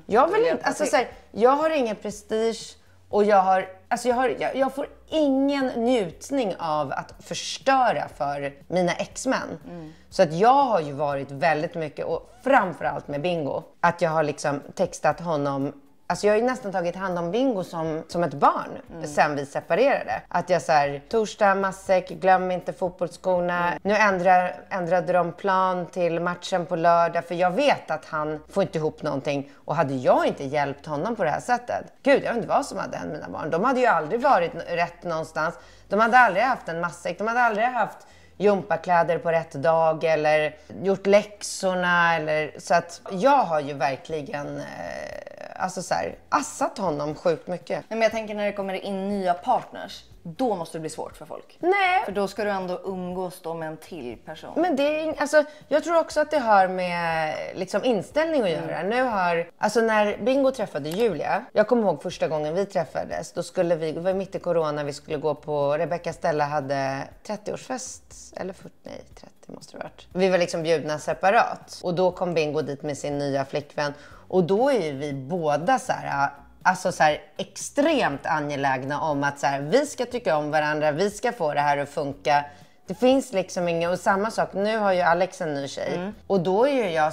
Jag vill inte, alltså så här, jag har ingen prestige. Och jag får ingen njutning av att förstöra för mina exmän. Så att jag har ju varit väldigt mycket, och framförallt med Bingo, att jag har liksom textat honom. Alltså jag har ju nästan tagit hand om Bingo som ett barn sen vi separerade. Att jag såhär, torsdag, matsäck, glöm inte fotbollsskorna. Nu ändrade de plan till matchen på lördag, för jag vet att han får inte ihop någonting. Och hade jag inte hjälpt honom på det här sättet, gud, jag vet inte vad som hade hänt mina barn. De hade ju aldrig varit rätt någonstans. De hade aldrig haft en matsäck, de hade aldrig haft gympakläder på rätt dag eller gjort läxorna eller så. Att jag har ju verkligen assat honom sjukt mycket. Men jag tänker när det kommer in nya partners, då måste det bli svårt för folk. Nej. För då ska du ändå umgås då med en till person. Men det är, jag tror också att det har med liksom inställning att göra. Nu när Bingo träffade Julia, jag kommer ihåg första gången vi träffades, då skulle vi var mitt i corona, vi skulle gå på, Rebecca Stella hade 30-årsfest, eller 30 måste det ha varit. Vi var liksom bjudna separat, och då kom Bingo dit med sin nya flickvän, och då är vi båda extremt angelägna om att vi ska tycka om varandra, vi ska få det här att funka. Det finns liksom inga, och samma sak, nu har ju Alex en ny tjej. Och då är ju jag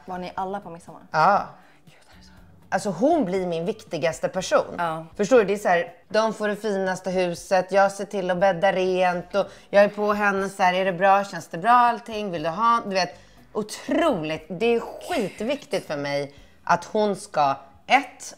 Var ni alla på midsommar? Ja. Alltså hon blir min viktigaste person. Ja. Förstår du? Det är så här, de får det finaste huset, jag ser till att bädda rent och jag är på henne så här, är det bra, känns det bra allting, vill du ha, du vet, otroligt. Det är skitviktigt för mig att hon ska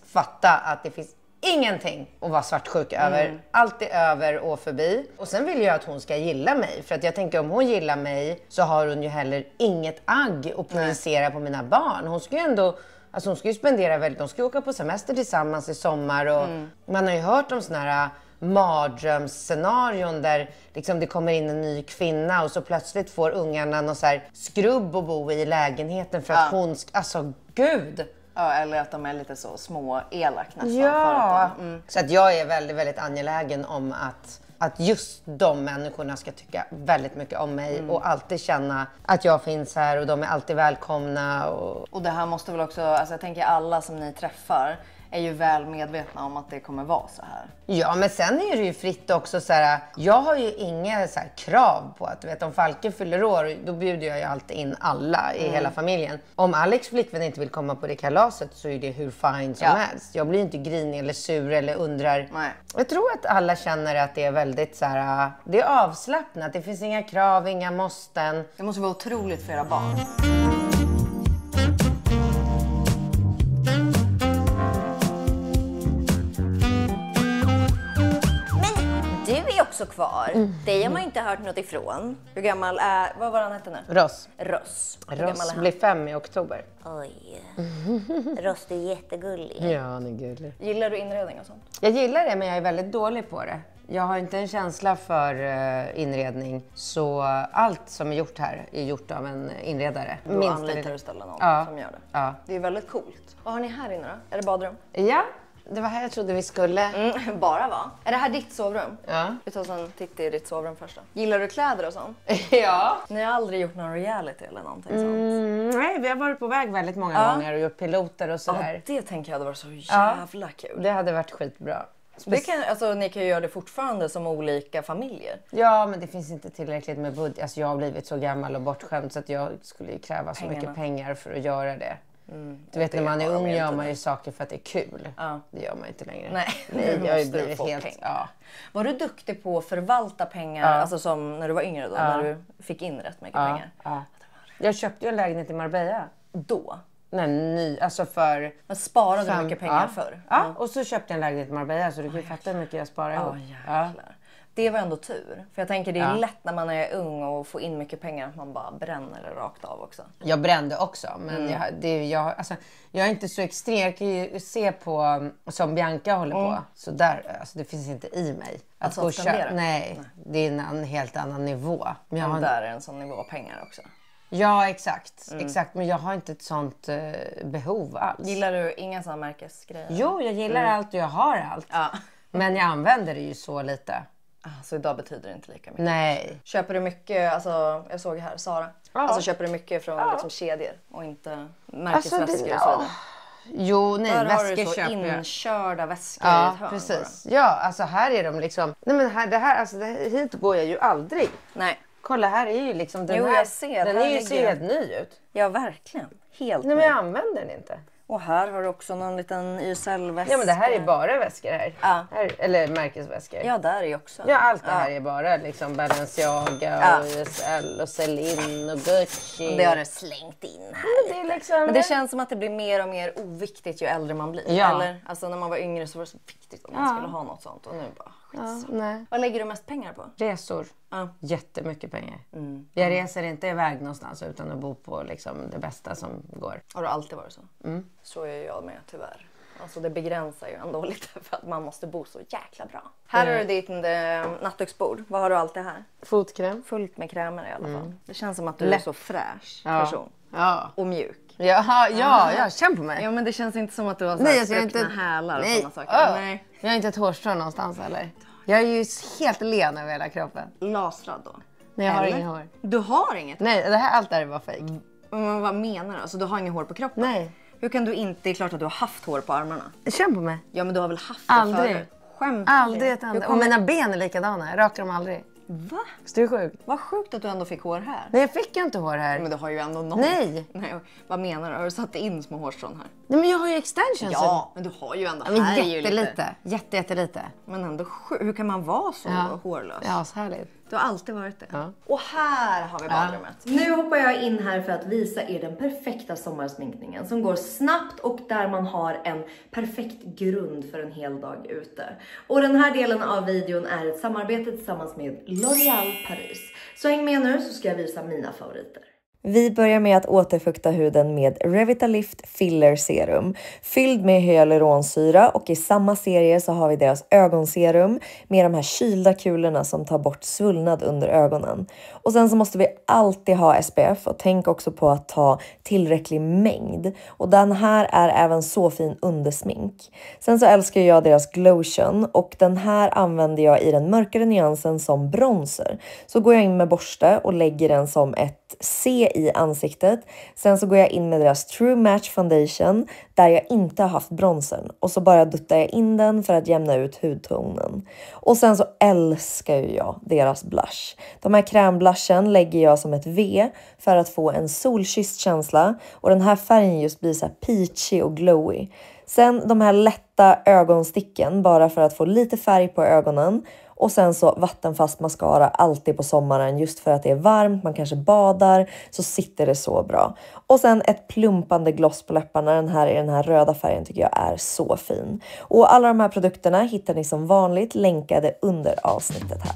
fatta att det finns ingenting att vara svartsjuk över. Allt är över och förbi. Och sen vill jag att hon ska gilla mig. För att jag tänker, om hon gillar mig så har hon ju heller inget agg att projicera på mina barn. Hon ska ju ändå, hon ska ju spendera de ska ju åka på semester tillsammans i sommar. Och man har ju hört om såna här mardrömsscenarion där liksom det kommer in en ny kvinna och så plötsligt får ungarna någon så här skrubb att bo i lägenheten för att hon gud. Ja, eller att de är lite så små elak nästan. Ja, så att jag är väldigt, väldigt angelägen om att just de människorna ska tycka väldigt mycket om mig och alltid känna att jag finns här och de är alltid välkomna. Och det här måste väl också, jag tänker alla som ni träffar är ju väl medvetna om att det kommer vara så här. Ja, men sen är det ju fritt också så här. Jag har ju inga så här krav på att, du vet, om Falke fyller år, då bjuder jag ju alltid in alla i hela familjen. Om Alex flickvän inte vill komma på det kalaset så är det hur fint som helst. Jag blir inte grinig eller sur eller undrar. Nej. Jag tror att alla känner att det är väldigt så här, det är avslappnat. Det finns inga krav, inga måsten. Det måste vara otroligt för era barn. Du är också kvar. Det har man inte hört något ifrån. Hur gammal är... Vad var han hette nu? Ross. Ross. Ross blir 5 i oktober. Oj. Ross, du är jättegullig. Ja, han är gullig. Gillar du inredning och sånt? Jag gillar det, men jag är väldigt dålig på det. Jag har inte en känsla för inredning. Så allt som är gjort här är gjort av en inredare. Då anlitar du ställa någon som gör det. Ja. Det är väldigt coolt. Vad har ni här inne då? Är det badrum? Ja, det var här jag trodde vi skulle. Bara va? Är det här ditt sovrum? Ja. Vi tar en titt i ditt sovrum först då. Gillar du kläder och sånt? Ja. Ni har aldrig gjort någon reality eller någonting sånt? Nej, vi har varit på väg väldigt många gånger och gjort piloter och sådär. Ja, det tänker jag hade varit så jävla kul. Det hade varit skitbra. Ni kan ju göra det fortfarande som olika familjer. Ja, men det finns inte tillräckligt med budget. Alltså, jag har blivit så gammal och bortskämd så att jag skulle ju kräva så mycket pengar för att göra det. Du vet, när man är ung gör man ju saker för att det är kul. Det gör man inte längre. Nej, jag har ju blivit helt... Ja. Var du duktig på att förvalta pengar, alltså som när du var yngre då, när du fick in rätt mycket pengar? Ja. Jag köpte ju en lägenhet i Marbella. Då? Nej, alltså för... Men sparade du mycket pengar förr? Ja, och så köpte jag en lägenhet i Marbella så du kan ju fatta hur mycket jag sparar ihop. Det var ändå tur. För jag tänker det är lätt när man är ung och får in mycket pengar att man bara bränner det rakt av också. Jag brände också, men jag är inte så extrem. Jag kan ju se på som Bianca håller på. Så där, alltså, det finns inte i mig. Att gå och köpa. Nej, det är en helt annan nivå. Men där är en sån nivå pengar också. Ja, exakt. Men jag har inte ett sånt behov alls. Gillar du inga sådana märkesgrejer? Jo, jag gillar allt och jag har allt. Men jag använder det ju så lite. Så idag betyder det inte lika mycket? Nej. Köper du mycket, alltså jag såg här, Sara. Alltså köper du mycket från liksom, kedjor och inte märkesväskor och så vidare? Jo, nej, där väskor har du så köper jag. inkörda väskor i ett hörn. Precis. Bara. Ja, alltså här är de liksom... Nej, men hit går jag ju aldrig. Nej. Kolla, här är ju liksom den här... Jag ser. Den är ju ser helt ny ut. Ja, verkligen. Helt Nej, men jag använder den inte. Och här har du också någon liten YSL-väska. Ja, men det här är bara väskor här. Här eller märkesväskor. Ja, där är också. Ja, allt det här är bara liksom Balenciaga och YSL och Celine och Gucci. Det har du slängt in här. Men det, liksom... men det känns som att det blir mer och mer oviktigt ju äldre man blir. Ja. Eller, alltså när man var yngre så var det så viktigt att man skulle ha något sånt. Och nu bara nej. Vad lägger du mest pengar på? Resor. Jättemycket pengar. Jag reser inte iväg någonstans utan att bo på liksom det bästa som går. Har du alltid varit så? Så är jag med tyvärr. Alltså det begränsar ju ändå lite för att man måste bo så jäkla bra. Här har du ditt nattduksbord. Vad har du alltid här? Fotkräm. Fullt med krämer i alla fall. Det känns som att du är så fräsch person. Ja. Och mjuk. Ja, känn på mig. Ja, men det känns inte som att du har så här öppna hälar och sådana saker. Nej. Jag har inte ett hårstrå någonstans heller. Jag är ju helt len över hela kroppen. Lasrad då? Nej, jag har inget hår. Du har inget? Nej, allt där var fejk. Men vad menar du? Alltså du har inget hår på kroppen? Nej. Hur kan du inte? Det är klart att du har haft hår på armarna. Känn på mig. Ja, men du har väl haft det aldrig. förut? Skämtar aldrig ett enda. Och mina ben är likadana. Jag rakar dem aldrig. Va? Så det är sjukt. Vad sjukt att du ändå fick hår här. Nej, jag fick inte hår här. Men du har ju ändå någon. Nej. Vad menar du? Har du satt in små hårstrån här? Nej, men jag har ju extensions. Ja, men du har ju ändå men här jättelite. Jättelite. Men ändå hur kan man vara så hårlös? Ja, så härligt. Du har alltid varit det. Ja. Och här har vi badrummet. Nu hoppar jag in här för att visa er den perfekta sommarsminkningen som går snabbt och där man har en perfekt grund för en hel dag ute. Och den här delen av videon är ett samarbete tillsammans med L'Oréal Paris. Så häng med nu så ska jag visa mina favoriter. Vi börjar med att återfukta huden med Revitalift Filler Serum. Fylld med hyaluronsyra och i samma serie så har vi deras ögonserum med de här kylda kulorna som tar bort svullnad under ögonen. Och sen så måste vi alltid ha SPF och tänk också på att ta tillräcklig mängd. Och den här är även så fin undersmink. Sen så älskar jag deras Glotion och den här använder jag i den mörkare nyansen som bronzer. Så går jag in med borste och lägger den som ett att se i ansiktet. Sen så går jag in med deras True Match Foundation där jag inte har haft bronzern. Och så bara duttar jag in den för att jämna ut hudtonen. Och sen så älskar ju jag deras blush. De här krämblushen lägger jag som ett V för att få en solkysst känsla. Och den här färgen just blir så här peachy och glowy. Sen de här lätta ögonsticken bara för att få lite färg på ögonen. Och sen så vattenfast mascara alltid på sommaren just för att det är varmt. Man kanske badar så sitter det så bra. Och sen ett plumpande gloss på läpparna. Den här röda färgen tycker jag är så fin. Och alla de här produkterna hittar ni som vanligt länkade under avsnittet här.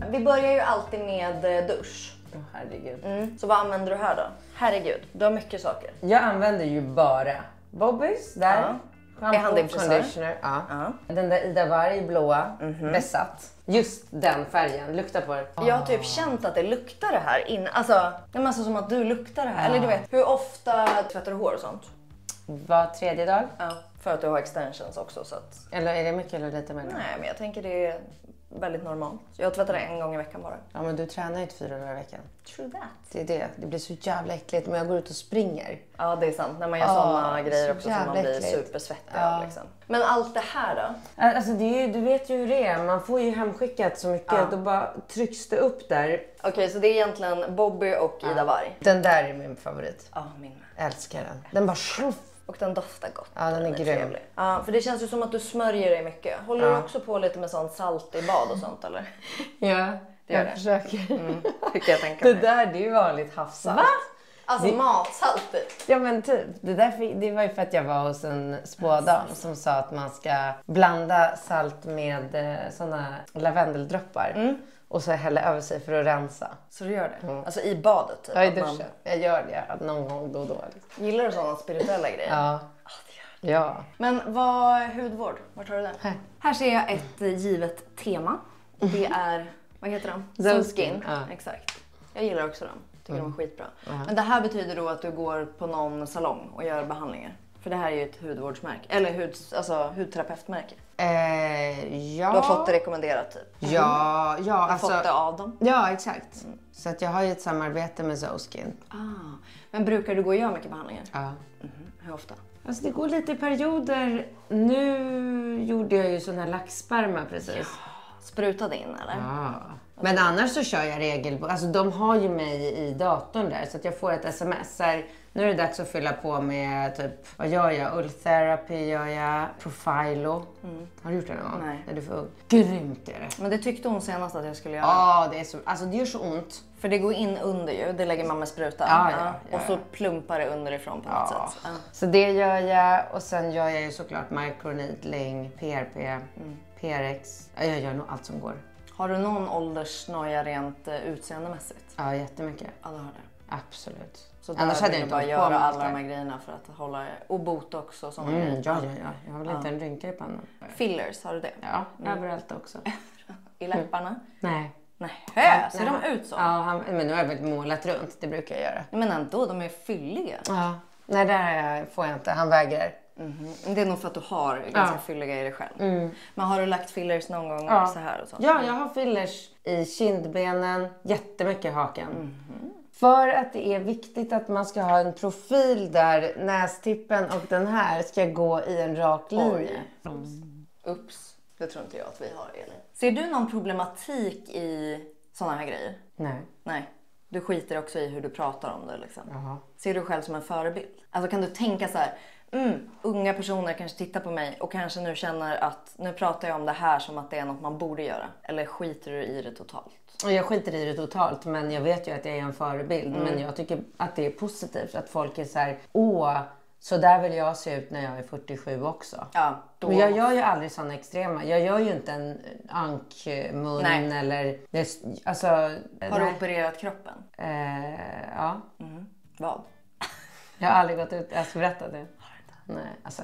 Vi börjar ju alltid med dusch. Herregud. Så vad använder du här då? Herregud, du har mycket saker. Jag använder ju bara Bobbys där. Ja. Är han din frisör? Conditioner. Ja. Den där Ida Warg blåa. Besatt. Just den färgen. Lukta på det. Jag har typ känt att det luktar det här innan. Alltså som att du luktar det här. Eller du vet, hur ofta tvättar du hår och sånt? Var tredje dag. Ja, för att du har extensions också. Så att... Eller är det mycket eller lite mer? Nej, men jag tänker det är väldigt normalt. Jag tvättar det en gång i veckan bara. Ja, men du tränar ju 4 dagar i veckan. True that. Det är det. Det blir så jävla äckligt om jag går ut och springer. Ja, det är sant. När man gör sådana grejer också så man blir äckligt. supersvettig liksom. Men allt det här då? Alltså det är, du vet ju hur det är. Man får ju hemskickat så mycket. Då bara trycks det upp där. Okej, så det är egentligen Bobby och Ida Warg. Den där är min favorit. Ja, min. Älskar den. Den bara sluff. Och den doftar gott. Ja, den är grym. Trevlig. Ja, för det känns ju som att du smörjer dig mycket. Håller du också på lite med sånt salt i bad och sånt eller? Ja, det gör jag det. försöker. Tycker jag tänker Det mig. där, det är ju vanligt havssalt. Va? Alltså matsalt typ? Ja men typ. Det var ju för att jag var hos en spådam som sa att man ska blanda salt med såna lavendeldroppar. Och så hälla över sig för att rensa. Så du gör det? Alltså i badet typ? Ja, i duschen. Jag gör det någon gång då och då. Liksom. Gillar du sådana spirituella grejer? Ja. Det gör. Ja. Men vad hudvård? Vart har du den? Här ser jag ett givet tema. Det är, vad heter de? Zoe Skin. Ja. Exakt. Jag gillar också dem. Tycker de är skitbra. Men det här betyder då att du går på någon salong och gör behandlingar. För det här är ju ett hudvårdsmärke. Eller hudterapeutmärke. Ja. Du har fått det rekommenderat typ. Ja, Du har alltså, fått det av dem. ja exakt. Så att jag har ju ett samarbete med Zoe Skin. Men brukar du gå och göra mycket behandlingar? Ja. Hur ofta? Alltså det går lite i perioder. Nu gjorde jag ju sån här laxsperma precis. Sprutade in eller? Ja. Men annars så kör jag regelbundet. Alltså de har ju mig i datorn där så att jag får ett sms här. Nu är det dags att fylla på med typ, vad gör jag? Ulltherapy gör jag, Profilo. Har du gjort det någon gång? Nej. Är du för ung? Grymt är det. Men det tyckte hon senast att jag skulle göra. Ja, det är så, alltså det gör så ont. För det går in under ju, det lägger man med sprutan. Ja. Och så plumpar det underifrån på något sätt. Ja. Så det gör jag och sen gör jag ju såklart microneedling, PRP, PRX. Ja, jag gör nog allt som går. Har du någon åldersnoja rent utseendemässigt? Ja, jättemycket. Ja, det har det. Absolut. Så annars hade jag inte bara hållit på göra med alla allt de där. här grejerna för att hålla... Och botox och sådana grejer. Ja. Jag har väl inte en rynka i pannan. Fillers, har du det? Ja, överallt också. I läpparna? Nej. Nej, ser de ut så? Ja, men nu har jag väl målat runt. Det brukar jag göra. Men ändå, de är fylliga. Ja. Nej, där får jag inte. Han vägrar. Det är nog för att du har ganska fylliga i dig själv. Men har du lagt fillers någon gång så här och så? Ja, jag har fillers i kindbenen, jättemycket i hakan. För att det är viktigt att man ska ha en profil där nästippen och den här ska gå i en rak linje. Ups, det tror inte jag att vi har, Elin. Ser du någon problematik i sådana här grejer? Nej. Du skiter också i hur du pratar om det liksom. Ser du själv som en förebild? Alltså kan du tänka så här, unga personer kanske tittar på mig och kanske nu känner att nu pratar jag om det här som att det är något man borde göra. Eller skiter du i det totalt? Jag skiter i det totalt, men jag vet ju att jag är en förebild. Men jag tycker att det är positivt att folk är så här, så där vill jag se ut när jag är 47 också. Ja, då... Men jag gör ju aldrig sådana extrema. Jag gör ju inte en ankmun eller... Alltså, har du opererat kroppen? Ja. Vad? Jag har aldrig gått ut... Jag ska berätta det. Nej, alltså...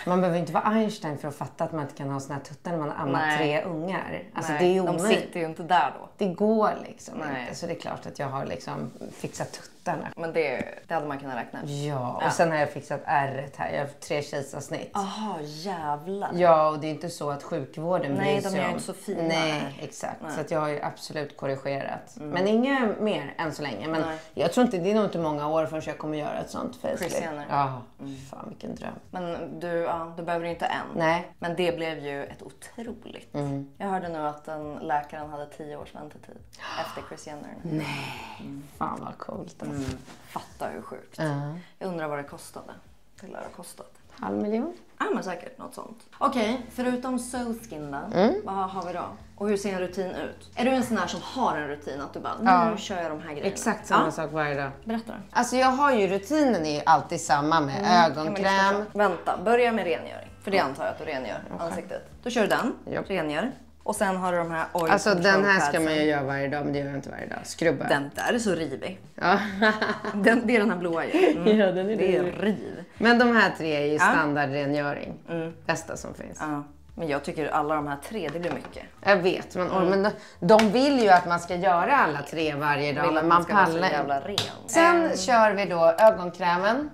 Man behöver inte vara Einstein för att fatta att man inte kan ha såna här tuttar när man har ammat 3 ungar. Alltså det är ju de sitter ju inte där då. Det går liksom inte. Så det är klart att jag har liksom fixat tuttar tuttarna. Men det hade man kunnat räkna. Ja, och sen har jag fixat ärret här. Jag har 3 kejsarsnitt. Aha, jävlar. Ja, och det är inte så att sjukvården Nej, bryr sig de är om. inte så fina. Nej, exakt. Så att jag har ju absolut korrigerat. Men inga mer än så länge. Men jag tror inte, det är nog inte många år förrän jag kommer göra ett sånt facelift. Chris Jenner. Ja, fan vilken dröm. Men du behöver inte än. Nej. Men det blev ju ett otroligt. Jag hörde nu att den läkaren hade 10 års väntetid efter Chris Jenner. Nej, fan vad coolt alltså. Fatta hur sjukt. Jag undrar vad det kostade. Det lär ha kostat. 500 000? Ja, men säkert något sånt. Okej, förutom Soulskin då, vad har vi då? Och hur ser en rutin ut? Är du en sån här som har en rutin att du bara, nu kör jag de här grejerna? Exakt samma sak varje dag. Berätta. Alltså jag har ju rutinen är ju alltid samma med ögonkräm. Vänta, börja med rengöring. För det antar jag att du rengör ansiktet. Då kör du den, rengör. Och sen har du de här oil Alltså control den här ska padsen. man ju göra varje dag, men det gör jag inte varje dag. Skrubba. Den där är så rivig. Ja. Det är den här blåa ju. Ja, den är det är rivig. riv. Men de här 3 är ju standardrengöring. Bästa som finns. Ja. Men jag tycker alla de här 3, det blir mycket. Jag vet, men de vill ju att man ska göra alla 3 varje dag, men man ska vara så pallar. jävla ren. Sen kör vi då ögonkrämen.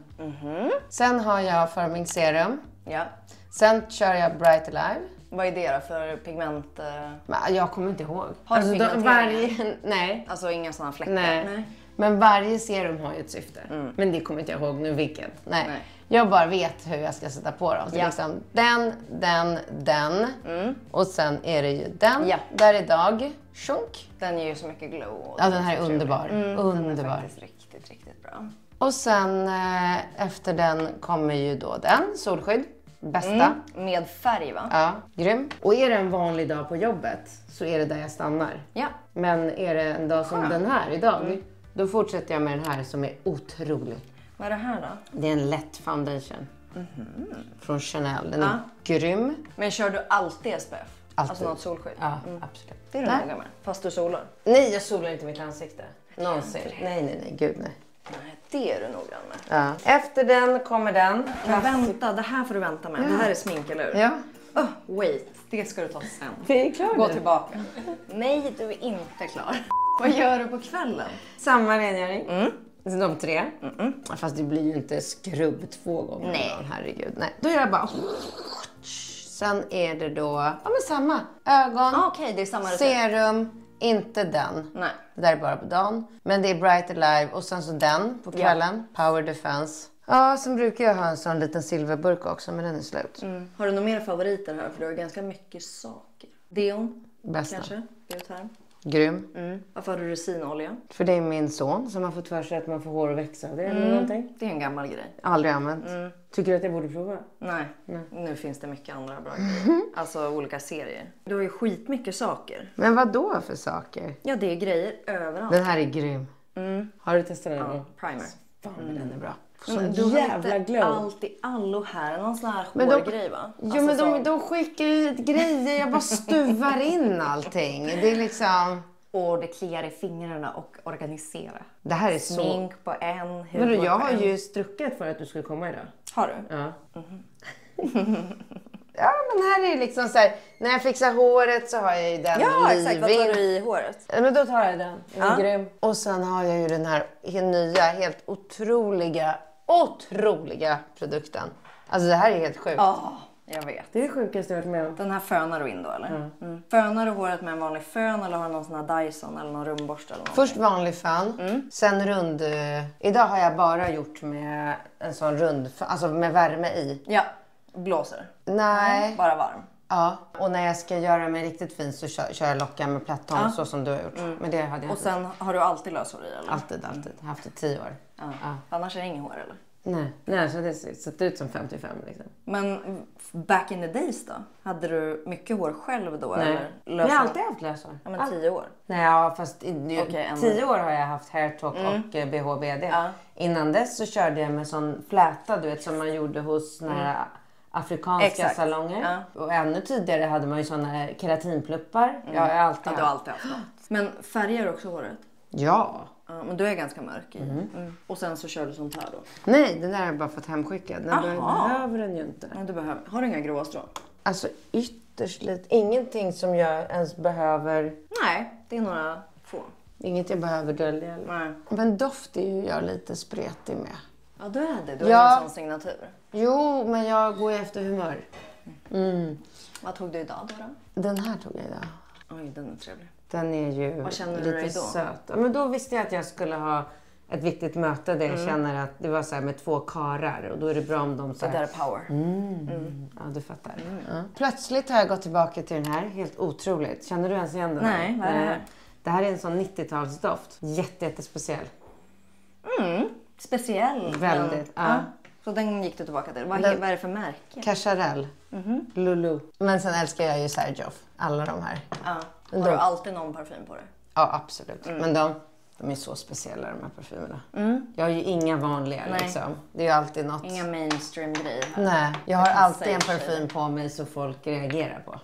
Sen har jag firming serum. Ja. Sen kör jag Bright Alive. Vad är det då för pigment? Men jag kommer inte ihåg. Har du pigmenteringar? Nej. Alltså inga sådana fläckar? Nej. Men varje serum har ju ett syfte. Men det kommer inte jag ihåg nu vilket. Nej. Jag bara vet hur jag ska sätta på dem. Så liksom den. Och sen är det ju den. Ja. Där idag. Sjunk. Den ger ju så mycket glow. Ja, den här är underbar. Den Underbar. är faktiskt riktigt bra. Och sen efter den kommer ju då den. Solskydd. Bästa. Med färg va? Ja, grym. Och är det en vanlig dag på jobbet så är det där jag stannar. Ja. Men är det en dag som den här idag, då fortsätter jag med den här som är otrolig. Vad är det här då? Det är en lätt foundation. Från Chanel. Den är grym. Men kör du alltid SPF? Alltid. Alltså något solskydd? Ja, absolut. Det är du noga med. Fast du solar? Nej, jag solar inte mitt ansikte. Någonsin. Nej, gud nej. Nej, det är du noggrann med. Ja. Efter den kommer den. Men vänta, det här får du vänta med. Det här är smink, eller hur? Ja. Wait, det ska du ta sen. Vi är klara. Gå tillbaka. Nej, du är inte klar. Vad gör du på kvällen? Samma rengöring. De 3. Fast det blir ju inte skrubb 2 gånger. Nej. Herregud. Nej. Då gör jag bara... Sen är det då... Ja, men samma. Ögon. Okej, det är samma recept. Serum. Inte den. Nej. Det där är bara på dagen. Men det är Bright Alive och sen så den på kvällen. Power Defense. Ja, sen brukar jag ha en sån liten silverburk också, men den är slut. Har du några mer favoriter här? För du har ganska mycket saker. Deon, Bästa. kanske? Bioterm. Grym. Varför har du resinolja? För det är min son som har fått för sig att man får hår att växa av det eller någonting. Det är en gammal grej. Aldrig använt. Tycker du att jag borde prova? Nej. Nu finns det mycket andra bra grejer. Alltså olika serier. Du har ju skitmycket saker. Men vad då för saker? Ja, det är grejer överallt. Den här är grym. Har du testat den? Ja, primer. Fan, men den är bra. Men Så jävla glow. Allt i allo här. Någon sån här hårgrej va? Jo, men de skickar ju grejer. Jag bara stuvar in allting. Det är liksom... Och det kliar i fingrarna och organisera. Det här är så... Smink på en, hud Men du, på jag har en. ju strucket för att du skulle komma idag. Har du? Ja. Ja, men här är ju liksom så här, när jag fixar håret så har jag ju den Ja, exakt. Vad tar leave-in. du i håret? Ja, men då tar jag den. Den är Ja. grym. Och sen har jag ju den här nya, helt otroliga produkten. Alltså det här är helt sjukt. Ja, jag vet. Det är det sjukaste jag har varit med om. Den här fönar du in då eller? Fönar du håret med en vanlig fön eller har du någon sån här Dyson eller någon rumborste eller något? Först vanlig fön, sen rund. Idag har jag bara gjort med en sån rund, alltså med värme i. Ja, blåser. Nej. Bara varm. Ja, och när jag ska göra mig riktigt fin så kör jag lockan med plattång så som du har gjort. Men det hade jag Och sen har du alltid löshår i eller? alltid. Haft det 10 år. Ja. Annars är det inget hår eller? Nej, så det sett ut som 55 liksom. Men back in the days då? Hade du mycket hår själv då? Nej. Eller Jag har alltid haft löshår. Ja, men 10 år. Nej, ja, fast 10 år har jag haft hairtalk och BHBD. Ja. Innan dess så körde jag med sån fläta, du vet, som man gjorde hos några afrikanska salonger. Ja. Och ännu tidigare hade man ju såna keratinpluppar. Jag har alltid Ja, du har alltid haft något. Men färgar du också håret? Ja. Ja, men du är ganska mörk i. Och sen så kör du sånt här då? Nej, den där har jag bara fått hemskickad. Den behöver den ju inte. Ja, har du inga gråa strån? Alltså ytterst lite. Ingenting som jag ens behöver. Nej, det är några få. Inget jag behöver dölja. Nej. Men doft är ju jag lite spretig med. Ja, du är det. Du har en sån signatur. Jo, men jag går ju efter humör. Vad tog du idag då? Den här tog jag idag. Oj, den är trevlig. Den är ju Vad känner du lite dig då? söt. Ja, men då visste jag att jag skulle ha ett viktigt möte där jag känner att det var så här med 2 karar. Och då är det bra om de så här... Det där är power. Ja, du fattar. Ja. Plötsligt har jag gått tillbaka till den här. Helt otroligt. Känner du ens igen den här? Nej, vad är det här? Det här är en sån 90-talsdoft. Jättespeciell. Speciell. Väldigt, Men, ja. Så den gick du tillbaka till. Vad är det för märke? Cacharel. Lulu. Men sen älskar jag ju Serjoff. Alla de här. Ja. Har du alltid någon parfym på dig? Ja, absolut. Men de är så speciella, de här parfymerna. Jag har ju inga vanliga liksom. Det är ju alltid något. Inga mainstream-grejer här. Nej, jag har kan alltid säga en sig parfym på mig så folk reagerar på.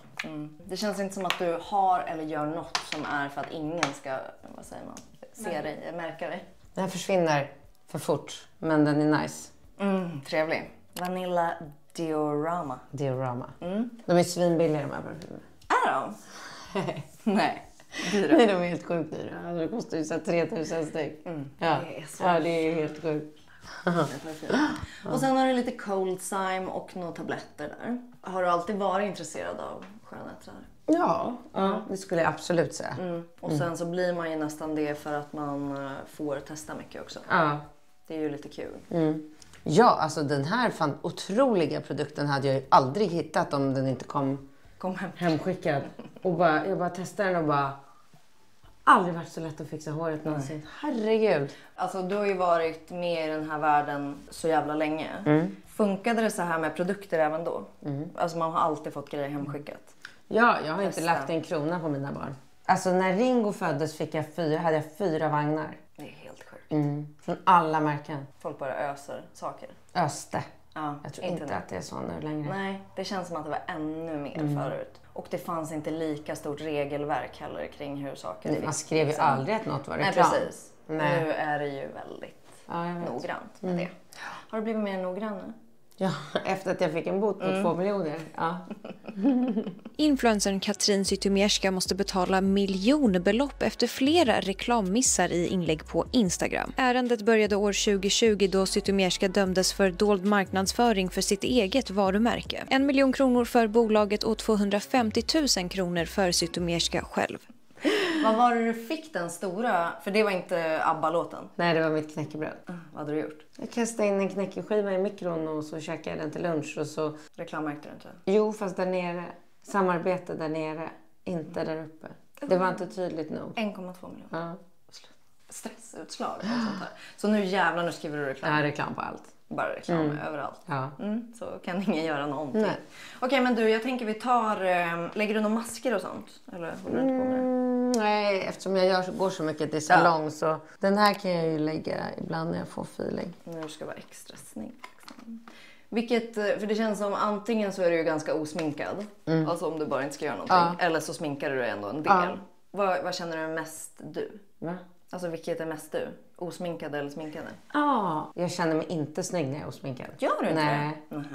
Det känns inte som att du har eller gör något som är för att ingen ska, vad säger man, se dig, märka dig. Den försvinner för fort, men den är nice. Trevlig. Vanilla Diorama. Diorama. De är svinbilliga de här parfymerna. Är de? Nej. Dyra. Nej, de är helt sjukt dyra. Det kostar ju så 3000 styck. Ja. Det är så Ja, det är helt sjukt. Och sen har du lite Cold Cyme och några tabletter där. Har du alltid varit intresserad av skönhet? Ja, det skulle jag absolut säga. Och sen så blir man ju nästan det för att man får testa mycket också. Ja. Det är ju lite kul. Ja, alltså den här otroliga produkten hade jag ju aldrig hittat om den inte kom hem. hemskickad. Och jag bara testade den och bara... Aldrig varit så lätt att fixa håret någonsin. Herregud. Alltså du har ju varit med i den här världen så jävla länge. Funkade det så här med produkter även då? Alltså man har alltid fått grejer hemskickat. Ja, jag har inte lagt en krona på mina barn. Alltså när Ringo föddes hade jag 4 vagnar. Det är helt sjukt. Från alla märken. Folk bara öser saker. Öste. Ja, Jag tror inte att det är så nu längre. Nej, det känns som att det var ännu mer förut. Och det fanns inte lika stort regelverk heller kring hur saker... Man skrev ju aldrig att något var reklam. Nej, precis. Nej. Nu är det ju väldigt noggrant med det. Har du blivit mer noggrann nu? Ja, efter att jag fick en bot på 2 miljoner. Ja. Influencern Katrin Zytomierska måste betala miljonbelopp efter flera reklammissar i inlägg på Instagram. Ärendet började år 2020 då Zytomierska dömdes för dold marknadsföring för sitt eget varumärke. 1 miljon kronor för bolaget och 250 000 kronor för Zytomierska själv. Vad var det du fick den stora? För det var inte ABBA-låten. Nej, det var mitt knäckebröd. Vad hade du gjort? Jag kastade in en knäckeskiva i mikron och så käkade jag den till lunch. Och så... Reklammärkte du inte? Jo, fast där nere. Samarbete där nere. Inte där uppe. Det var inte tydligt nog. 1,2 miljoner. Ja. Stressutslag och sånt här. Så nu jävlar, nu skriver du reklam. Ja, reklam på allt. Bara reklam överallt. Ja. Så kan ingen göra någonting. Nej. Okej, men du, jag tänker vi tar... lägger du några masker och sånt? Eller håller du inte på med det? Nej, eftersom jag går så mycket till salong så... Den här kan jag ju lägga ibland när jag får feeling. Nu ska vara extra snygg. Vilket, för det känns som antingen så är du ju ganska osminkad. Alltså om du bara inte ska göra någonting. Ja. Eller så sminkar du dig ändå en del. Ja. Vad känner du mest du? Va? Alltså vilket är mest du? Osminkad eller sminkade? Ja. Jag känner mig inte snygg när jag är osminkad. Gör du inte Nej. det? Nej.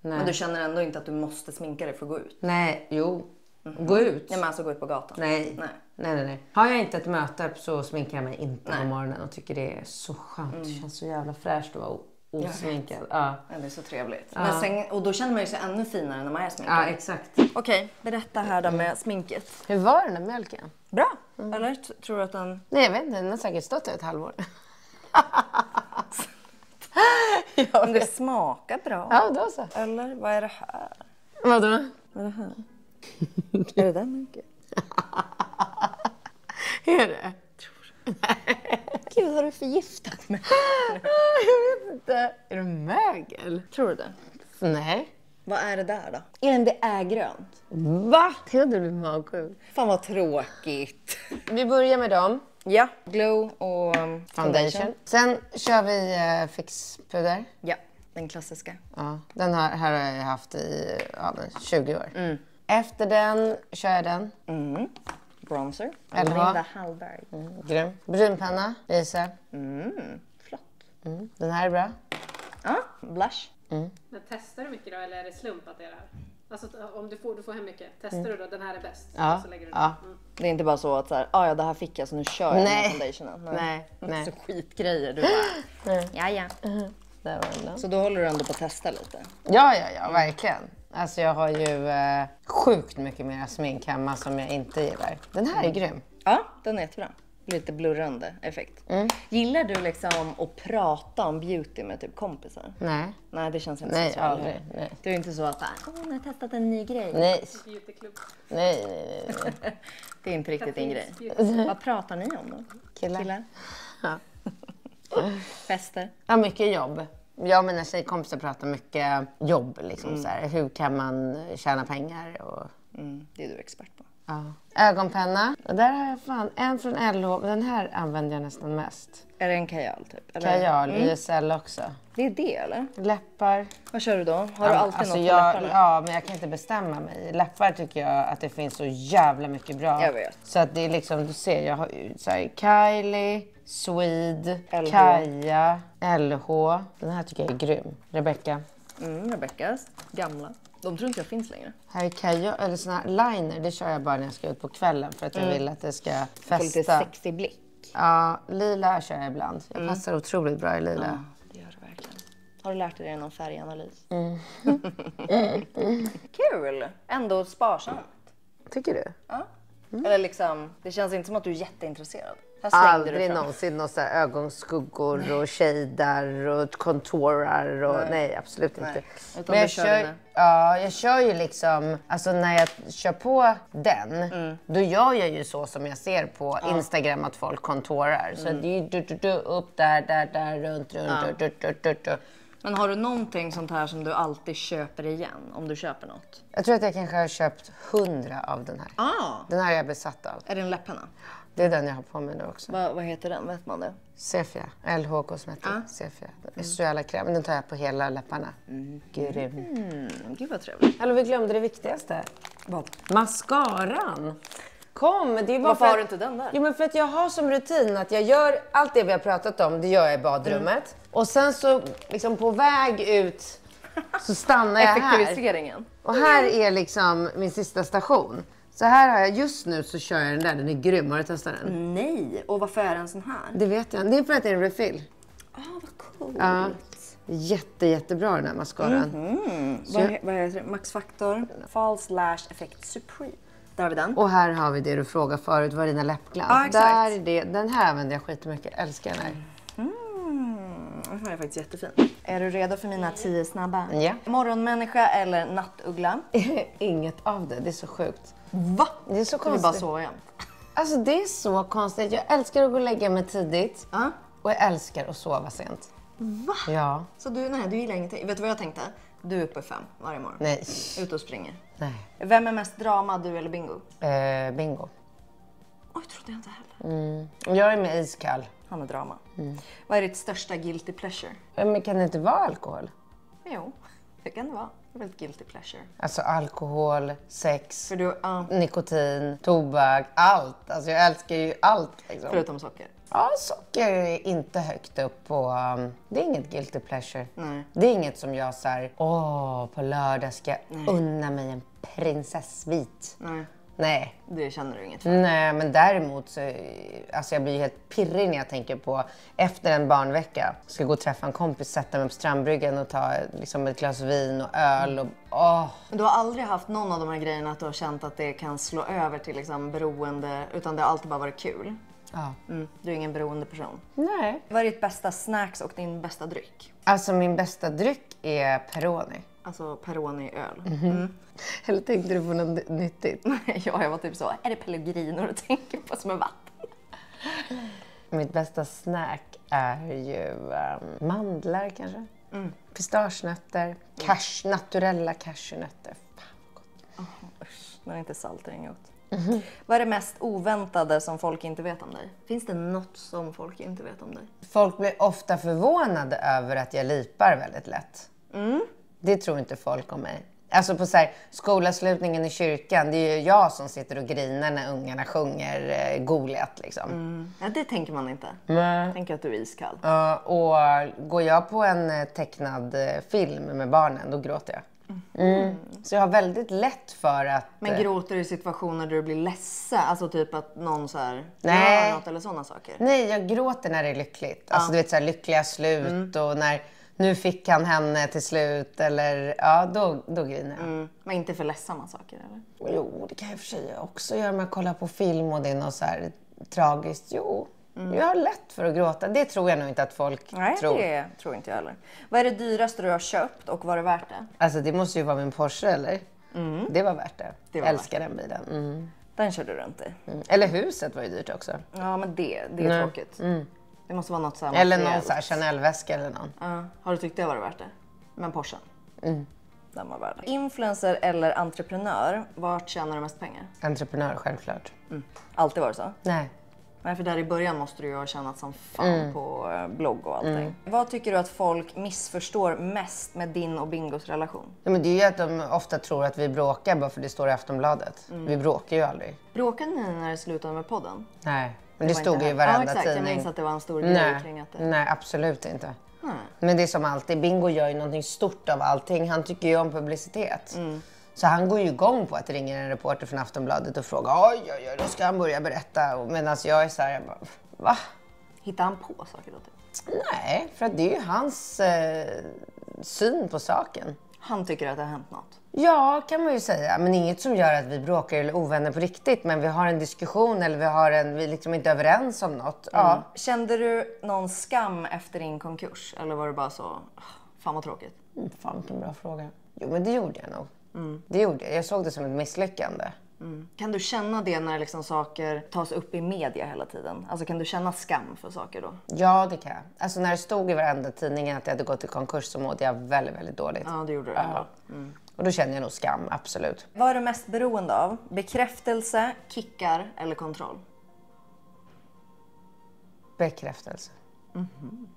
Nej. Men du känner ändå inte att du måste sminka dig för att gå ut? Nej, jo. Gå ut? Nej, men alltså gå ut på gatan? Nej. Nej. Har jag inte ett möte så sminkar jag mig inte på morgonen och tycker det är så skönt. Det känns så jävla fräscht att vara osminkad. Ja. Det är så trevligt. Men sen, och då känner man ju sig ännu finare när man är sminkad. Ja, exakt. Okej, berätta här då med sminket. Hur var den där mjölken? Bra. Eller tror du att den... Nej, jag vet inte. Den har säkert stått i ett halvår. Men det smakar bra. Ja, då så. Eller vad är det här? Vadå? Vad är det här? Är det där mycket? Är det? Gud, har du förgiftat mig? Jag vet inte. Är det mögel? Tror du det? Nej. Vad är det där då? Det är grönt. Va? Trodde du magsjuk? Fan vad tråkigt. Vi börjar med dem. Ja, glow och Foundation. Sen kör vi fixpuder. Ja, den klassiska. Ja, den här har jag haft i 20 år. Efter den kör jag den. Bronzer. Linda Hallberg. Grym. Brynpenna, Lisa. Flott. Den här är bra. Ja, blush. Men testar du mycket då eller är det slump att det är det här? Alltså om du får hem mycket, testar du då, den här är bäst. Ja. Så lägger du Det är inte bara så att så här, ja det här fick jag så nu kör jag den här foundationen. Nej. Så skitgrejer du bara, ja. Så då håller du ändå på att testa lite? Ja, verkligen. Alltså jag har ju sjukt mycket mer smink hemma som jag inte gillar. Den här är grym. Ja, den är jättebra. Lite blurrande effekt. Gillar du liksom att prata om beauty med typ kompisar? Nej, det känns inte så. Aldrig. Nej. Det är inte så att jag har testat en ny grej. Nej. Nej. Det är inte riktigt din grej. Vad pratar ni om då? Killar? Ja. Fester? Ja, mycket jobb. Jag och mina tjejkompisar pratar mycket jobb. Liksom, så här. Hur kan man tjäna pengar? Och... Det är du expert på. Ja. Ögonpenna. Och där har jag fan en från LH. Den här använder jag nästan mest. Är det en kajal typ? Eller? Kajal, YSL också. Det är det eller? Läppar. Vad kör du då? Har du alltid något på läpparna? Ja, men jag kan inte bestämma mig. Läppar tycker jag att det finns så jävla mycket bra. Jag vet. Så att det är liksom, du ser, jag har så här, Kylie, Swede, LH. Kaja, LH. Den här tycker jag är grym. Rebecca. Rebeckas gamla. De tror inte jag finns längre. Här är Kaja, eller såna här liner. Det kör jag bara när jag ska ut på kvällen för att jag vill att det ska fästa. Få lite sexig blick. Ja, lila kör jag ibland. Jag passar otroligt bra i lila. Ja, det gör du verkligen. Har du lärt dig någon färganalys? Kul! Ändå sparsamt. Tycker du? Ja. Eller liksom, det känns inte som att du är jätteintresserad. Här slängde du Aldrig fram. någonsin någon så här ögonskuggor och shadar och contourar och nej absolut inte. Nej, utan men jag kör ju liksom, alltså när jag kör på den, då gör jag ju så som jag ser på Instagram att folk contourar. Så det är ju upp där, runt. Men har du någonting sånt här som du alltid köper igen om du köper något? Jag tror att jag kanske har köpt 100 av den här. Den här är jag besatt av. Är det en läpparna? Det är den jag har på mig nu också. Vad heter den? Vet man det? Sephia. LH Cosmetics. Sephia. Den är så jävla kräm. Den tar jag på hela läpparna. Grym. Gud vad trevligt. Hallå, vi glömde det viktigaste. Vad? Mascaran. Kom, det är bara Varför har du inte den där? Jo, men för att jag har som rutin att jag gör allt det vi har pratat om, det gör jag i badrummet. Och sen så liksom på väg ut så stannar jag här. Effektiviseringen. Och här är liksom min sista station. Så här har jag just nu så kör jag den där, den är grym. Har du testat den? Nej, och varför är den sån här? Det vet jag. Det är för att det är en refill. Vad coolt. Ja, jättebra den här mascaran. Vad heter det? Max Factor False Lash Effect Supreme. Där har vi den. Och här har vi det du frågade förut, var dina läppglans. Ja, exakt. Där är det. Den här använder jag skitmycket. Älskar den här. Den här är faktiskt jättefin. Är du redo för mina 10 snabba? Ja. Morgonmänniska eller nattuggla? Inget av det. Det är så sjugt. Va? Det är så Du vill konstigt. bara sova igen. Alltså det är så konstigt. Jag älskar att gå och lägga mig tidigt. Och jag älskar att sova sent. Va? Ja. Så du gillar ingenting? Vet du vad jag tänkte? Du är uppe 5 varje morgon. Nej. Ut och springer. Nej. Vem är mest drama, du eller Bingo? Bingo. Oj, trodde jag inte heller. Jag är med iskall. Han är drama. Vad är ditt största guilty pleasure? Men kan det inte vara alkohol? Jo, det kan det vara. Det är väl ett guilty pleasure. Alltså alkohol, sex, För du, nikotin, tobak, allt. Alltså jag älskar ju allt. Liksom. Förutom socker. Ja, socker är inte högt upp på... det är inget guilty pleasure. Nej. Det är inget som jag såhär, på lördag ska jag unna mig en prinsessvit. Nej. Det känner du inget för. Nej, men däremot så... Alltså jag blir helt pirrig när jag tänker på efter en barnvecka. Ska gå och träffa en kompis, sätta mig på strandbryggan och ta liksom ett glas vin och öl och... Men du har aldrig haft någon av de här grejerna att du har känt att det kan slå över till liksom beroende, utan det har alltid bara varit kul? Ja. Du är ingen beroende person. Nej. Vad är ditt bästa snacks och din bästa dryck? Alltså min bästa dryck är Peroni. Alltså Peroni-öl. Eller tänkte du på något nyttigt? Ja, jag var typ så. Är det Pellegrino du tänker på som är vatten? Mitt bästa snack är ju mandlar kanske. Pistagenötter, naturella cashewnötter. Fan vad gott. Men inte salt är inget gott. Vad är det mest oväntade som folk inte vet om dig? Finns det något som folk inte vet om dig? Folk blir ofta förvånade över att jag lipar väldigt lätt. Det tror inte folk om mig. Alltså på så här, skolavslutningen i kyrkan, det är ju jag som sitter och grinar när ungarna sjunger Goliat liksom. Ja, det tänker man inte. Nej. Tänker att du är iskall. Och går jag på en tecknad film med barnen, då gråter jag. Så jag har väldigt lätt för att... Men gråter du i situationer där du blir ledsen? Alltså typ att någon så här Nej. gör något eller sådana saker? Nej, jag gråter när det är lyckligt. Alltså du vet så här lyckliga slut och när nu fick han henne till slut eller då griner jag. Men inte för ledsamma saker eller? Jo, det kan jag för sig också göra med att kolla på film och det är något så här tragiskt. Jo, jag har lätt för att gråta. Det tror jag nog inte att folk tror. Nej, det tror inte jag heller. Vad är det dyraste du har köpt och var det värt det? Alltså det måste ju vara min Porsche eller? Det var värt det. Det var jag älskar den bilen. Den körde du runt i. Eller huset var ju dyrt också. Ja, men det är tråkigt. Det måste vara något så här eller någon materiellt. så här Chanel-väska eller någon. Ja. Har du tyckt det var värt det? Men Porschen? Den var värd det. Influencer eller entreprenör, vart tjänar du mest pengar? Entreprenör, självklart. Alltid var det så? Nej. Nej, för där i början måste du ju ha tjänat som fan på blogg och allting. Vad tycker du att folk missförstår mest med din och Bingos relation? Ja, men det är ju att de ofta tror att vi bråkar bara för det står i Aftonbladet. Vi bråkar ju aldrig. Bråkade ni när det slutade med podden? Nej, men det var stod inte ju i här. varenda exakt. tidning. Jag minns att det var en stor grej kring att det... Nej, absolut inte. Men det är som alltid, Bingo gör ju någonting stort av allting. Han tycker ju om publicitet. Så han går ju igång på att det ringer en reporter från Aftonbladet och frågar oj, då ska han börja berätta. Medan jag är så här, jag bara, va? Hittar han på saker då? Typ? Nej, för att det är ju hans syn på saken. Han tycker att det har hänt något? Ja, kan man ju säga. Men inget som gör att vi bråkar eller ovänner på riktigt. Men vi har en diskussion eller vi är liksom inte överens om något. Ja. Kände du någon skam efter din konkurs? Eller var det bara så, fan vad tråkigt? Fan vilken bra fråga. Jo, men det gjorde jag nog. Det gjorde jag. Jag såg det som ett misslyckande. Kan du känna det när liksom saker tas upp i media hela tiden? Alltså kan du känna skam för saker då? Ja, det kan jag. Alltså när det stod i varenda tidning att jag hade gått i konkurs så mådde jag väldigt, väldigt dåligt. Ja, det gjorde du. Ja. Och då känner jag nog skam, absolut. Vad är du mest beroende av? Bekräftelse, kickar eller kontroll? Bekräftelse.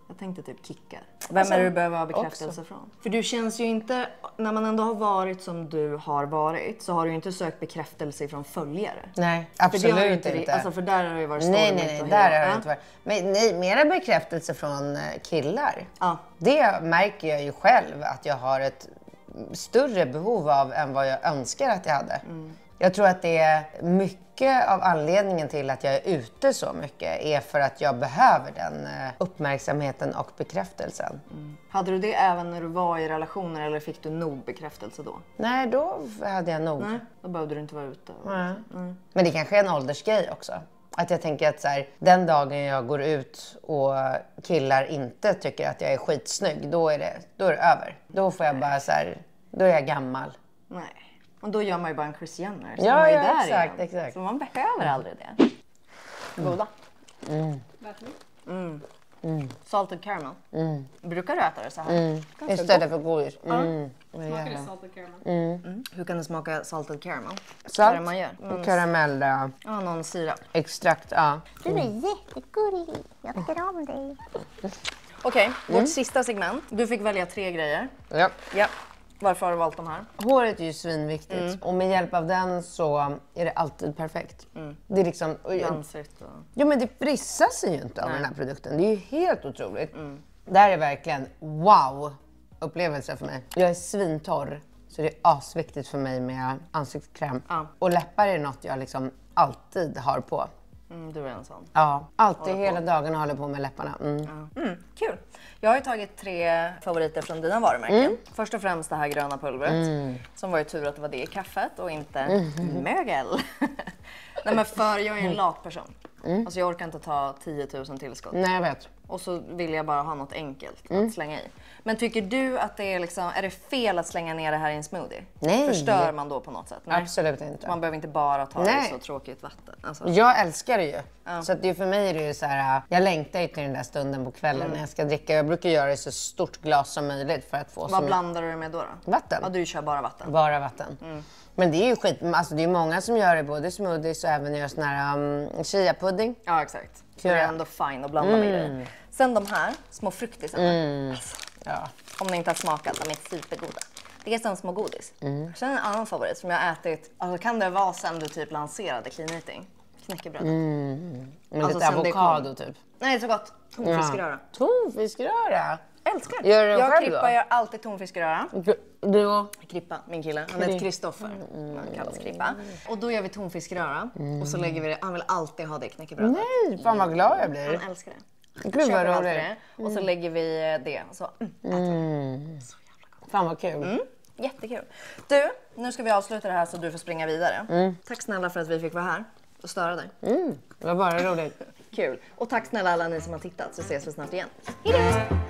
Jag tänkte typ kickar. Vem är det du behöver ha bekräftelse från? För du känns ju inte, när man ändå har varit som du har varit, så har du ju inte sökt bekräftelse från följare. Nej, absolut för inte. Alltså för där har det ju varit stormigt. Nej, där har det inte varit. Men nej, mera bekräftelse från killar. Ja. Det märker jag ju själv att jag har ett större behov av än vad jag önskar att jag hade. Jag tror att det är mycket av anledningen till att jag är ute så mycket är för att jag behöver den uppmärksamheten och bekräftelsen. Hade du det även när du var i relationer eller fick du nog bekräftelse då? Nej, då hade jag nog. Nej, då behövde du inte vara ute. Men det kanske är en åldersgrej också. Att jag tänker att så här, den dagen jag går ut och killar inte tycker att jag är skitsnygg, då är det över. Då får jag bara så här, då är jag gammal. Nej. Och då gör man ju bara en Kris Jenner. Så Ja, man är ja, där exakt. Så man behöver aldrig det. Goda. Salted caramel. Brukar du äta det så här? Istället för godis. Smakar det salted caramel? Hur kan det smaka salted caramel? Salt, Vad är det man gör? karamell, Ja, någon sirap. extrakt, ja. Du är jättegullig. Jag tycker om dig. Okej, vårt sista segment. Du fick välja 3 grejer. Ja. Ja. Varför har du valt de här? Håret är ju svinviktigt och med hjälp av den så är det alltid perfekt. Det är liksom... Glansigt och... Ja, men det frissar sig ju inte av den här produkten. Det är ju helt otroligt. Det här är verkligen wow-upplevelse för mig. Jag är svintorr, så det är asviktigt för mig med ansiktskräm. Och läppar är något jag liksom alltid har på. Du är en sån. Ja, alltid hela dagen håller på med läpparna. Kul. Jag har ju tagit 3 favoriter från dina varumärken. Först och främst det här gröna pulvret. Som var ju tur att det var det i kaffet och inte mögel. Nej, men för jag är en lat person. Alltså jag orkar inte ta 10 000 tillskott. Nej, jag vet. Och så vill jag bara ha något enkelt att slänga i. Men tycker du att det är liksom, är det fel att slänga ner det här i en smoothie? Nej. Förstör man då på något sätt? Nej. Absolut inte. Man behöver inte bara ta det i så tråkigt vatten. Alltså. Jag älskar det ju. Så att det är för mig är det ju så här, jag längtar ju till den där stunden på kvällen när jag ska dricka. Jag brukar göra det i så stort glas som möjligt för att få Vad blandar du med då? Vatten. Ja, du kör bara vatten. Bara vatten. Men det är ju skit, alltså det är många som gör det, både smoothies och även gör sån här chia-pudding. Ja, exakt. Så det är ändå fine att blanda med grejer. Sen de här små fruktisarna. Alltså, Ja. om ni inte har smakat, de är supergoda. Det är som små godis. Sen en annan favorit som jag har ätit, alltså kan det vara sen du typ lanserade clean eating? Knäckebröd. Med Alltså lite sen det avokado kom. typ. Nej, det är så gott. Tonfiskröra. Tonfiskröra? Älskar. Gör du den jag själv Krippa då? gör alltid tonfiskröra. Du och? Krippa, min kille. Han heter Kristoffer. Han kallas Krippa. Och då gör vi tonfiskröra. Och så lägger vi det, han vill alltid ha det i knäckebrödet. Nej, fan vad glad jag blir. Han älskar det. Gud vad Köper alltid roligt. det. Och så lägger vi det. Så äter vi. Så jävla gott. Fan vad kul. Jättekul. Du, nu ska vi avsluta det här så du får springa vidare. Tack snälla för att vi fick vara här och störa dig. Det var bara roligt. Kul. Och tack snälla alla ni som har tittat så ses vi snart igen. Hejdå!